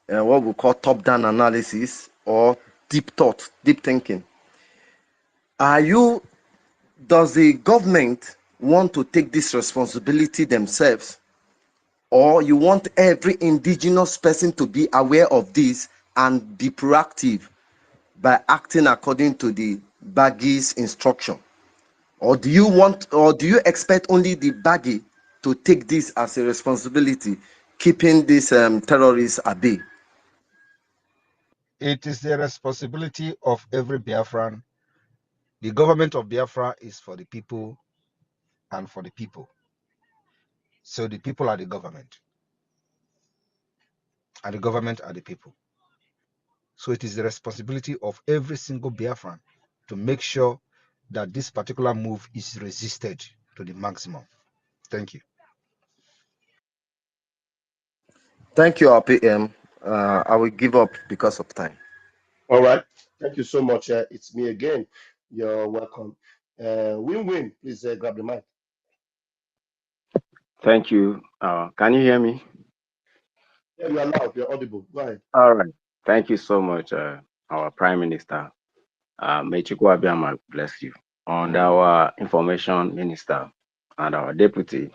what we call top-down analysis or deep thought, deep thinking. Are you does the government want to take this responsibility themselves, or you want every indigenous person to be aware of this and be proactive by acting according to the baggy's instruction? Or do you expect only the baggy to take this as a responsibility, keeping these terrorists at bay? It is the responsibility of every Biafran. The government of Biafra is for the people and for the people. So the people are the government, and the government are the people. So it is the responsibility of every single Biafran to make sure that this particular move is resisted to the maximum. Thank you. Thank you, RPM. I will give up because of time. All right. Thank you so much. It's me again. You're welcome. Win-win, please grab the mic. Thank you. Can you hear me? Yeah, you are loud. You're audible. Go ahead. All right. Thank you so much, our Prime Minister. May Chukwu Abiyama bless you. And our Information Minister and our Deputy.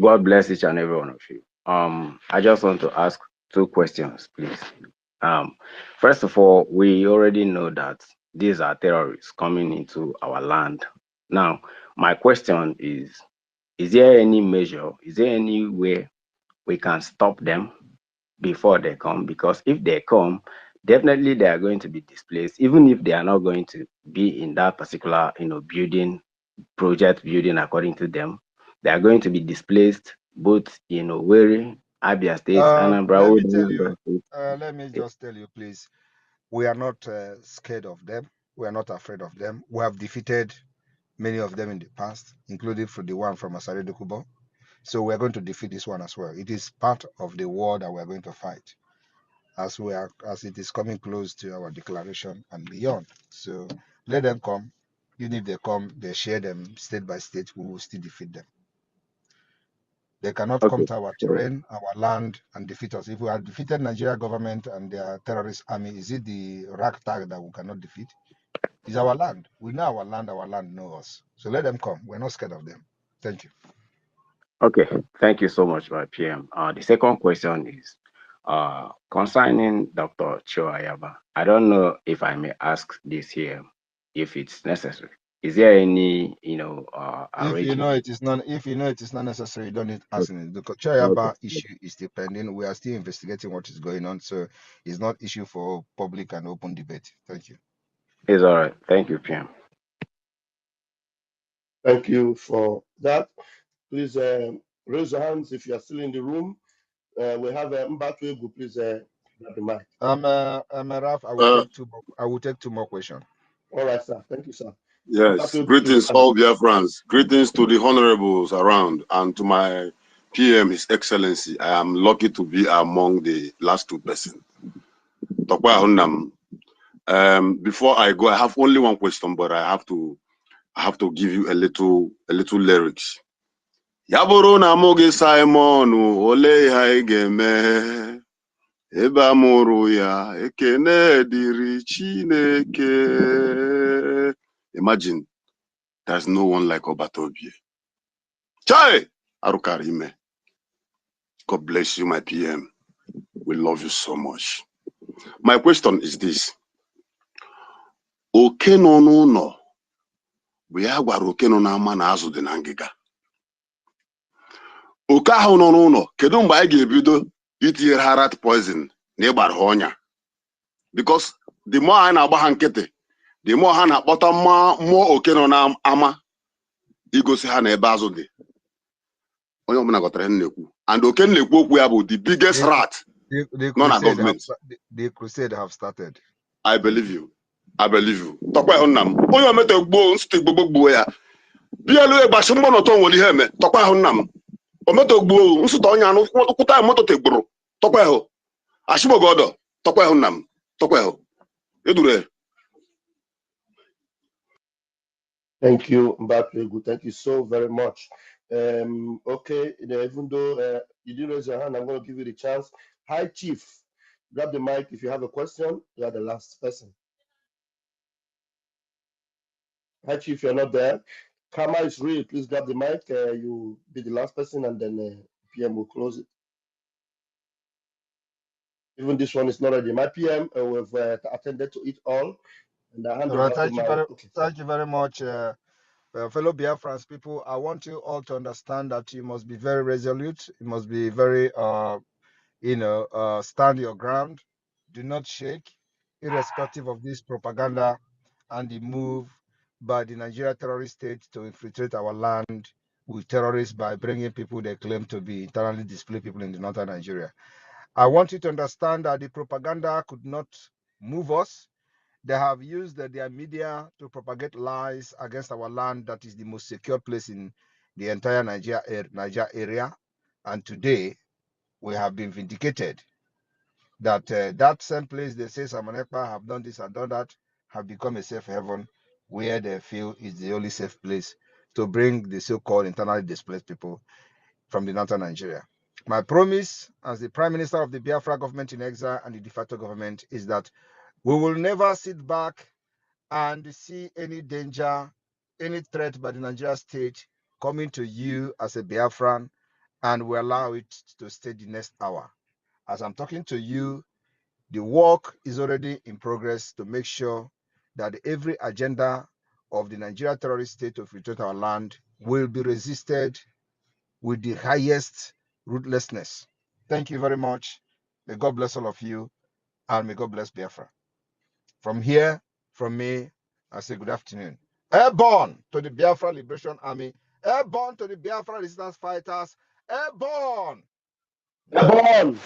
God bless each and every one of you. I just want to ask two questions, please. First of all, we already know that these are terrorists coming into our land. Now, my question is there any measure, is there any way we can stop them before they come? Because if they come, definitely they are going to be displaced, even if they are not going to be in that particular project building according to them. They are going to be displaced both in Owerri, Abia State, Anambra. Let me just tell you, please. We are not scared of them. We are not afraid of them. We have defeated many of them in the past, including for the one from Asare Dokubo. So we are going to defeat this one as well. It is part of the war that we are going to fight as it is coming close to our declaration and beyond. So let them come. Even if they come, they share them state by state, we will still defeat them. They cannot come to our terrain, our land, and defeat us. If we have defeated Nigeria government and their terrorist army, is it the ragtag that we cannot defeat? It's our land. We know our land knows us. So let them come. We're not scared of them. Thank you. Okay, thank you so much, my PM. The second question is concerning Dr. Choayaba. I don't know if I may ask this here, if it's necessary. Is there any, If you know arrangement? it is not necessary, you don't need asking. The Choyaba issue is still pending. We are still investigating what is going on, so it's not issue for public and open debate. Thank you. It's all right. Thank you, PM. Thank you for that. Please raise your hands if you are still in the room. We have Mbatu. Please grab the mic. Raf, I will take two more questions. All right, sir. Thank you, sir. Yes. Greetings, all Biafrans. Greetings to the honorables around and to my PM, His Excellency. I am lucky to be among the last two persons. Before I go, I have only one question, but I have to give you a little lyrics. Yaburu na moge Simon ole ha igeme ebe amụrụ ya ekene dịrị Chineke. Imagine there's no one like Obatobie. Chai Arukarime. God bless you, my PM. We love you so much. My question is this. Oke no n'ụlọ bụ ya gwara oke no n'ama na azụ dị na ngịga. Oke ahụ nọ n'ụlọ, kedu mgbe anyị ga-ebido itinyere ha rat poison na ịgbara ha ọnya? Because the more anyị na-agba ha nkịtị, the more ha na-akpọta mmụọ oke nọ n'ama igosi ha na ebe azụ dị. Onye ọbụla ghọtara ihe na-ekwu. And oke na-ekwu okwu ya bụ the biggest rat nọ na government. The crusade have started. I believe you. I believe you. Tọkwa ịhụ nna m. Onye ometa gboo nsụtụ Igbo gbuo ya. Bịa elu egbachi mgbọ n'ọtọ nwere ihe eme. Tọkwa ịhụ nna m. Ometa gboo nsụtụ onye anụ kwụta moto tegburu. Tọkwa ịhụ. Ashimogo ọdọ. Tọkwa ịhụ nna m. Tọkwa ịhụ. Edure. Thank you, Mbatu. Thank you so very much. Okay, even though you didn't raise your hand, I'm going to give you the chance. Hi, Chief. Grab the mic if you have a question. You are the last person. Hi, Chief, you're not there. Karma is real. Please grab the mic. You be the last person, and then PM will close it. Even this one is not ready. My PM, we've attended to it all, and I hand Well, over to my. Okay. thank you very much, fellow Biafrans people. I want you all to understand that you must be very resolute. You must be very, stand your ground. Do not shake, irrespective of this propaganda and the move by the Nigeria terrorist state to infiltrate our land with terrorists by bringing people they claim to be internally displaced people in the northern Nigeria. I want you to understand that the propaganda could not move us. They have used their media to propagate lies against our land that is the most secure place in the entire Niger area. And today, we have been vindicated that that same place they say Simon Ekpa have done this and done that have become a safe haven where they feel is the only safe place to bring the so-called internally displaced people from the northern Nigeria. My promise as the Prime Minister of the Biafra government in exile and the de facto government is that we will never sit back and see any danger, any threat by the Nigeria state coming to you as a Biafran, and we allow it to stay the next hour. As I'm talking to you, the work is already in progress to make sure that every agenda of the Nigeria terrorist state to infiltrate our land will be resisted with the highest ruthlessness. Thank you very much. May God bless all of you, and may God bless Biafra. From here, from me, I say good afternoon. Airborne to the Biafra Liberation Army. Airborne to the Biafra resistance fighters. Airborne. Airborne.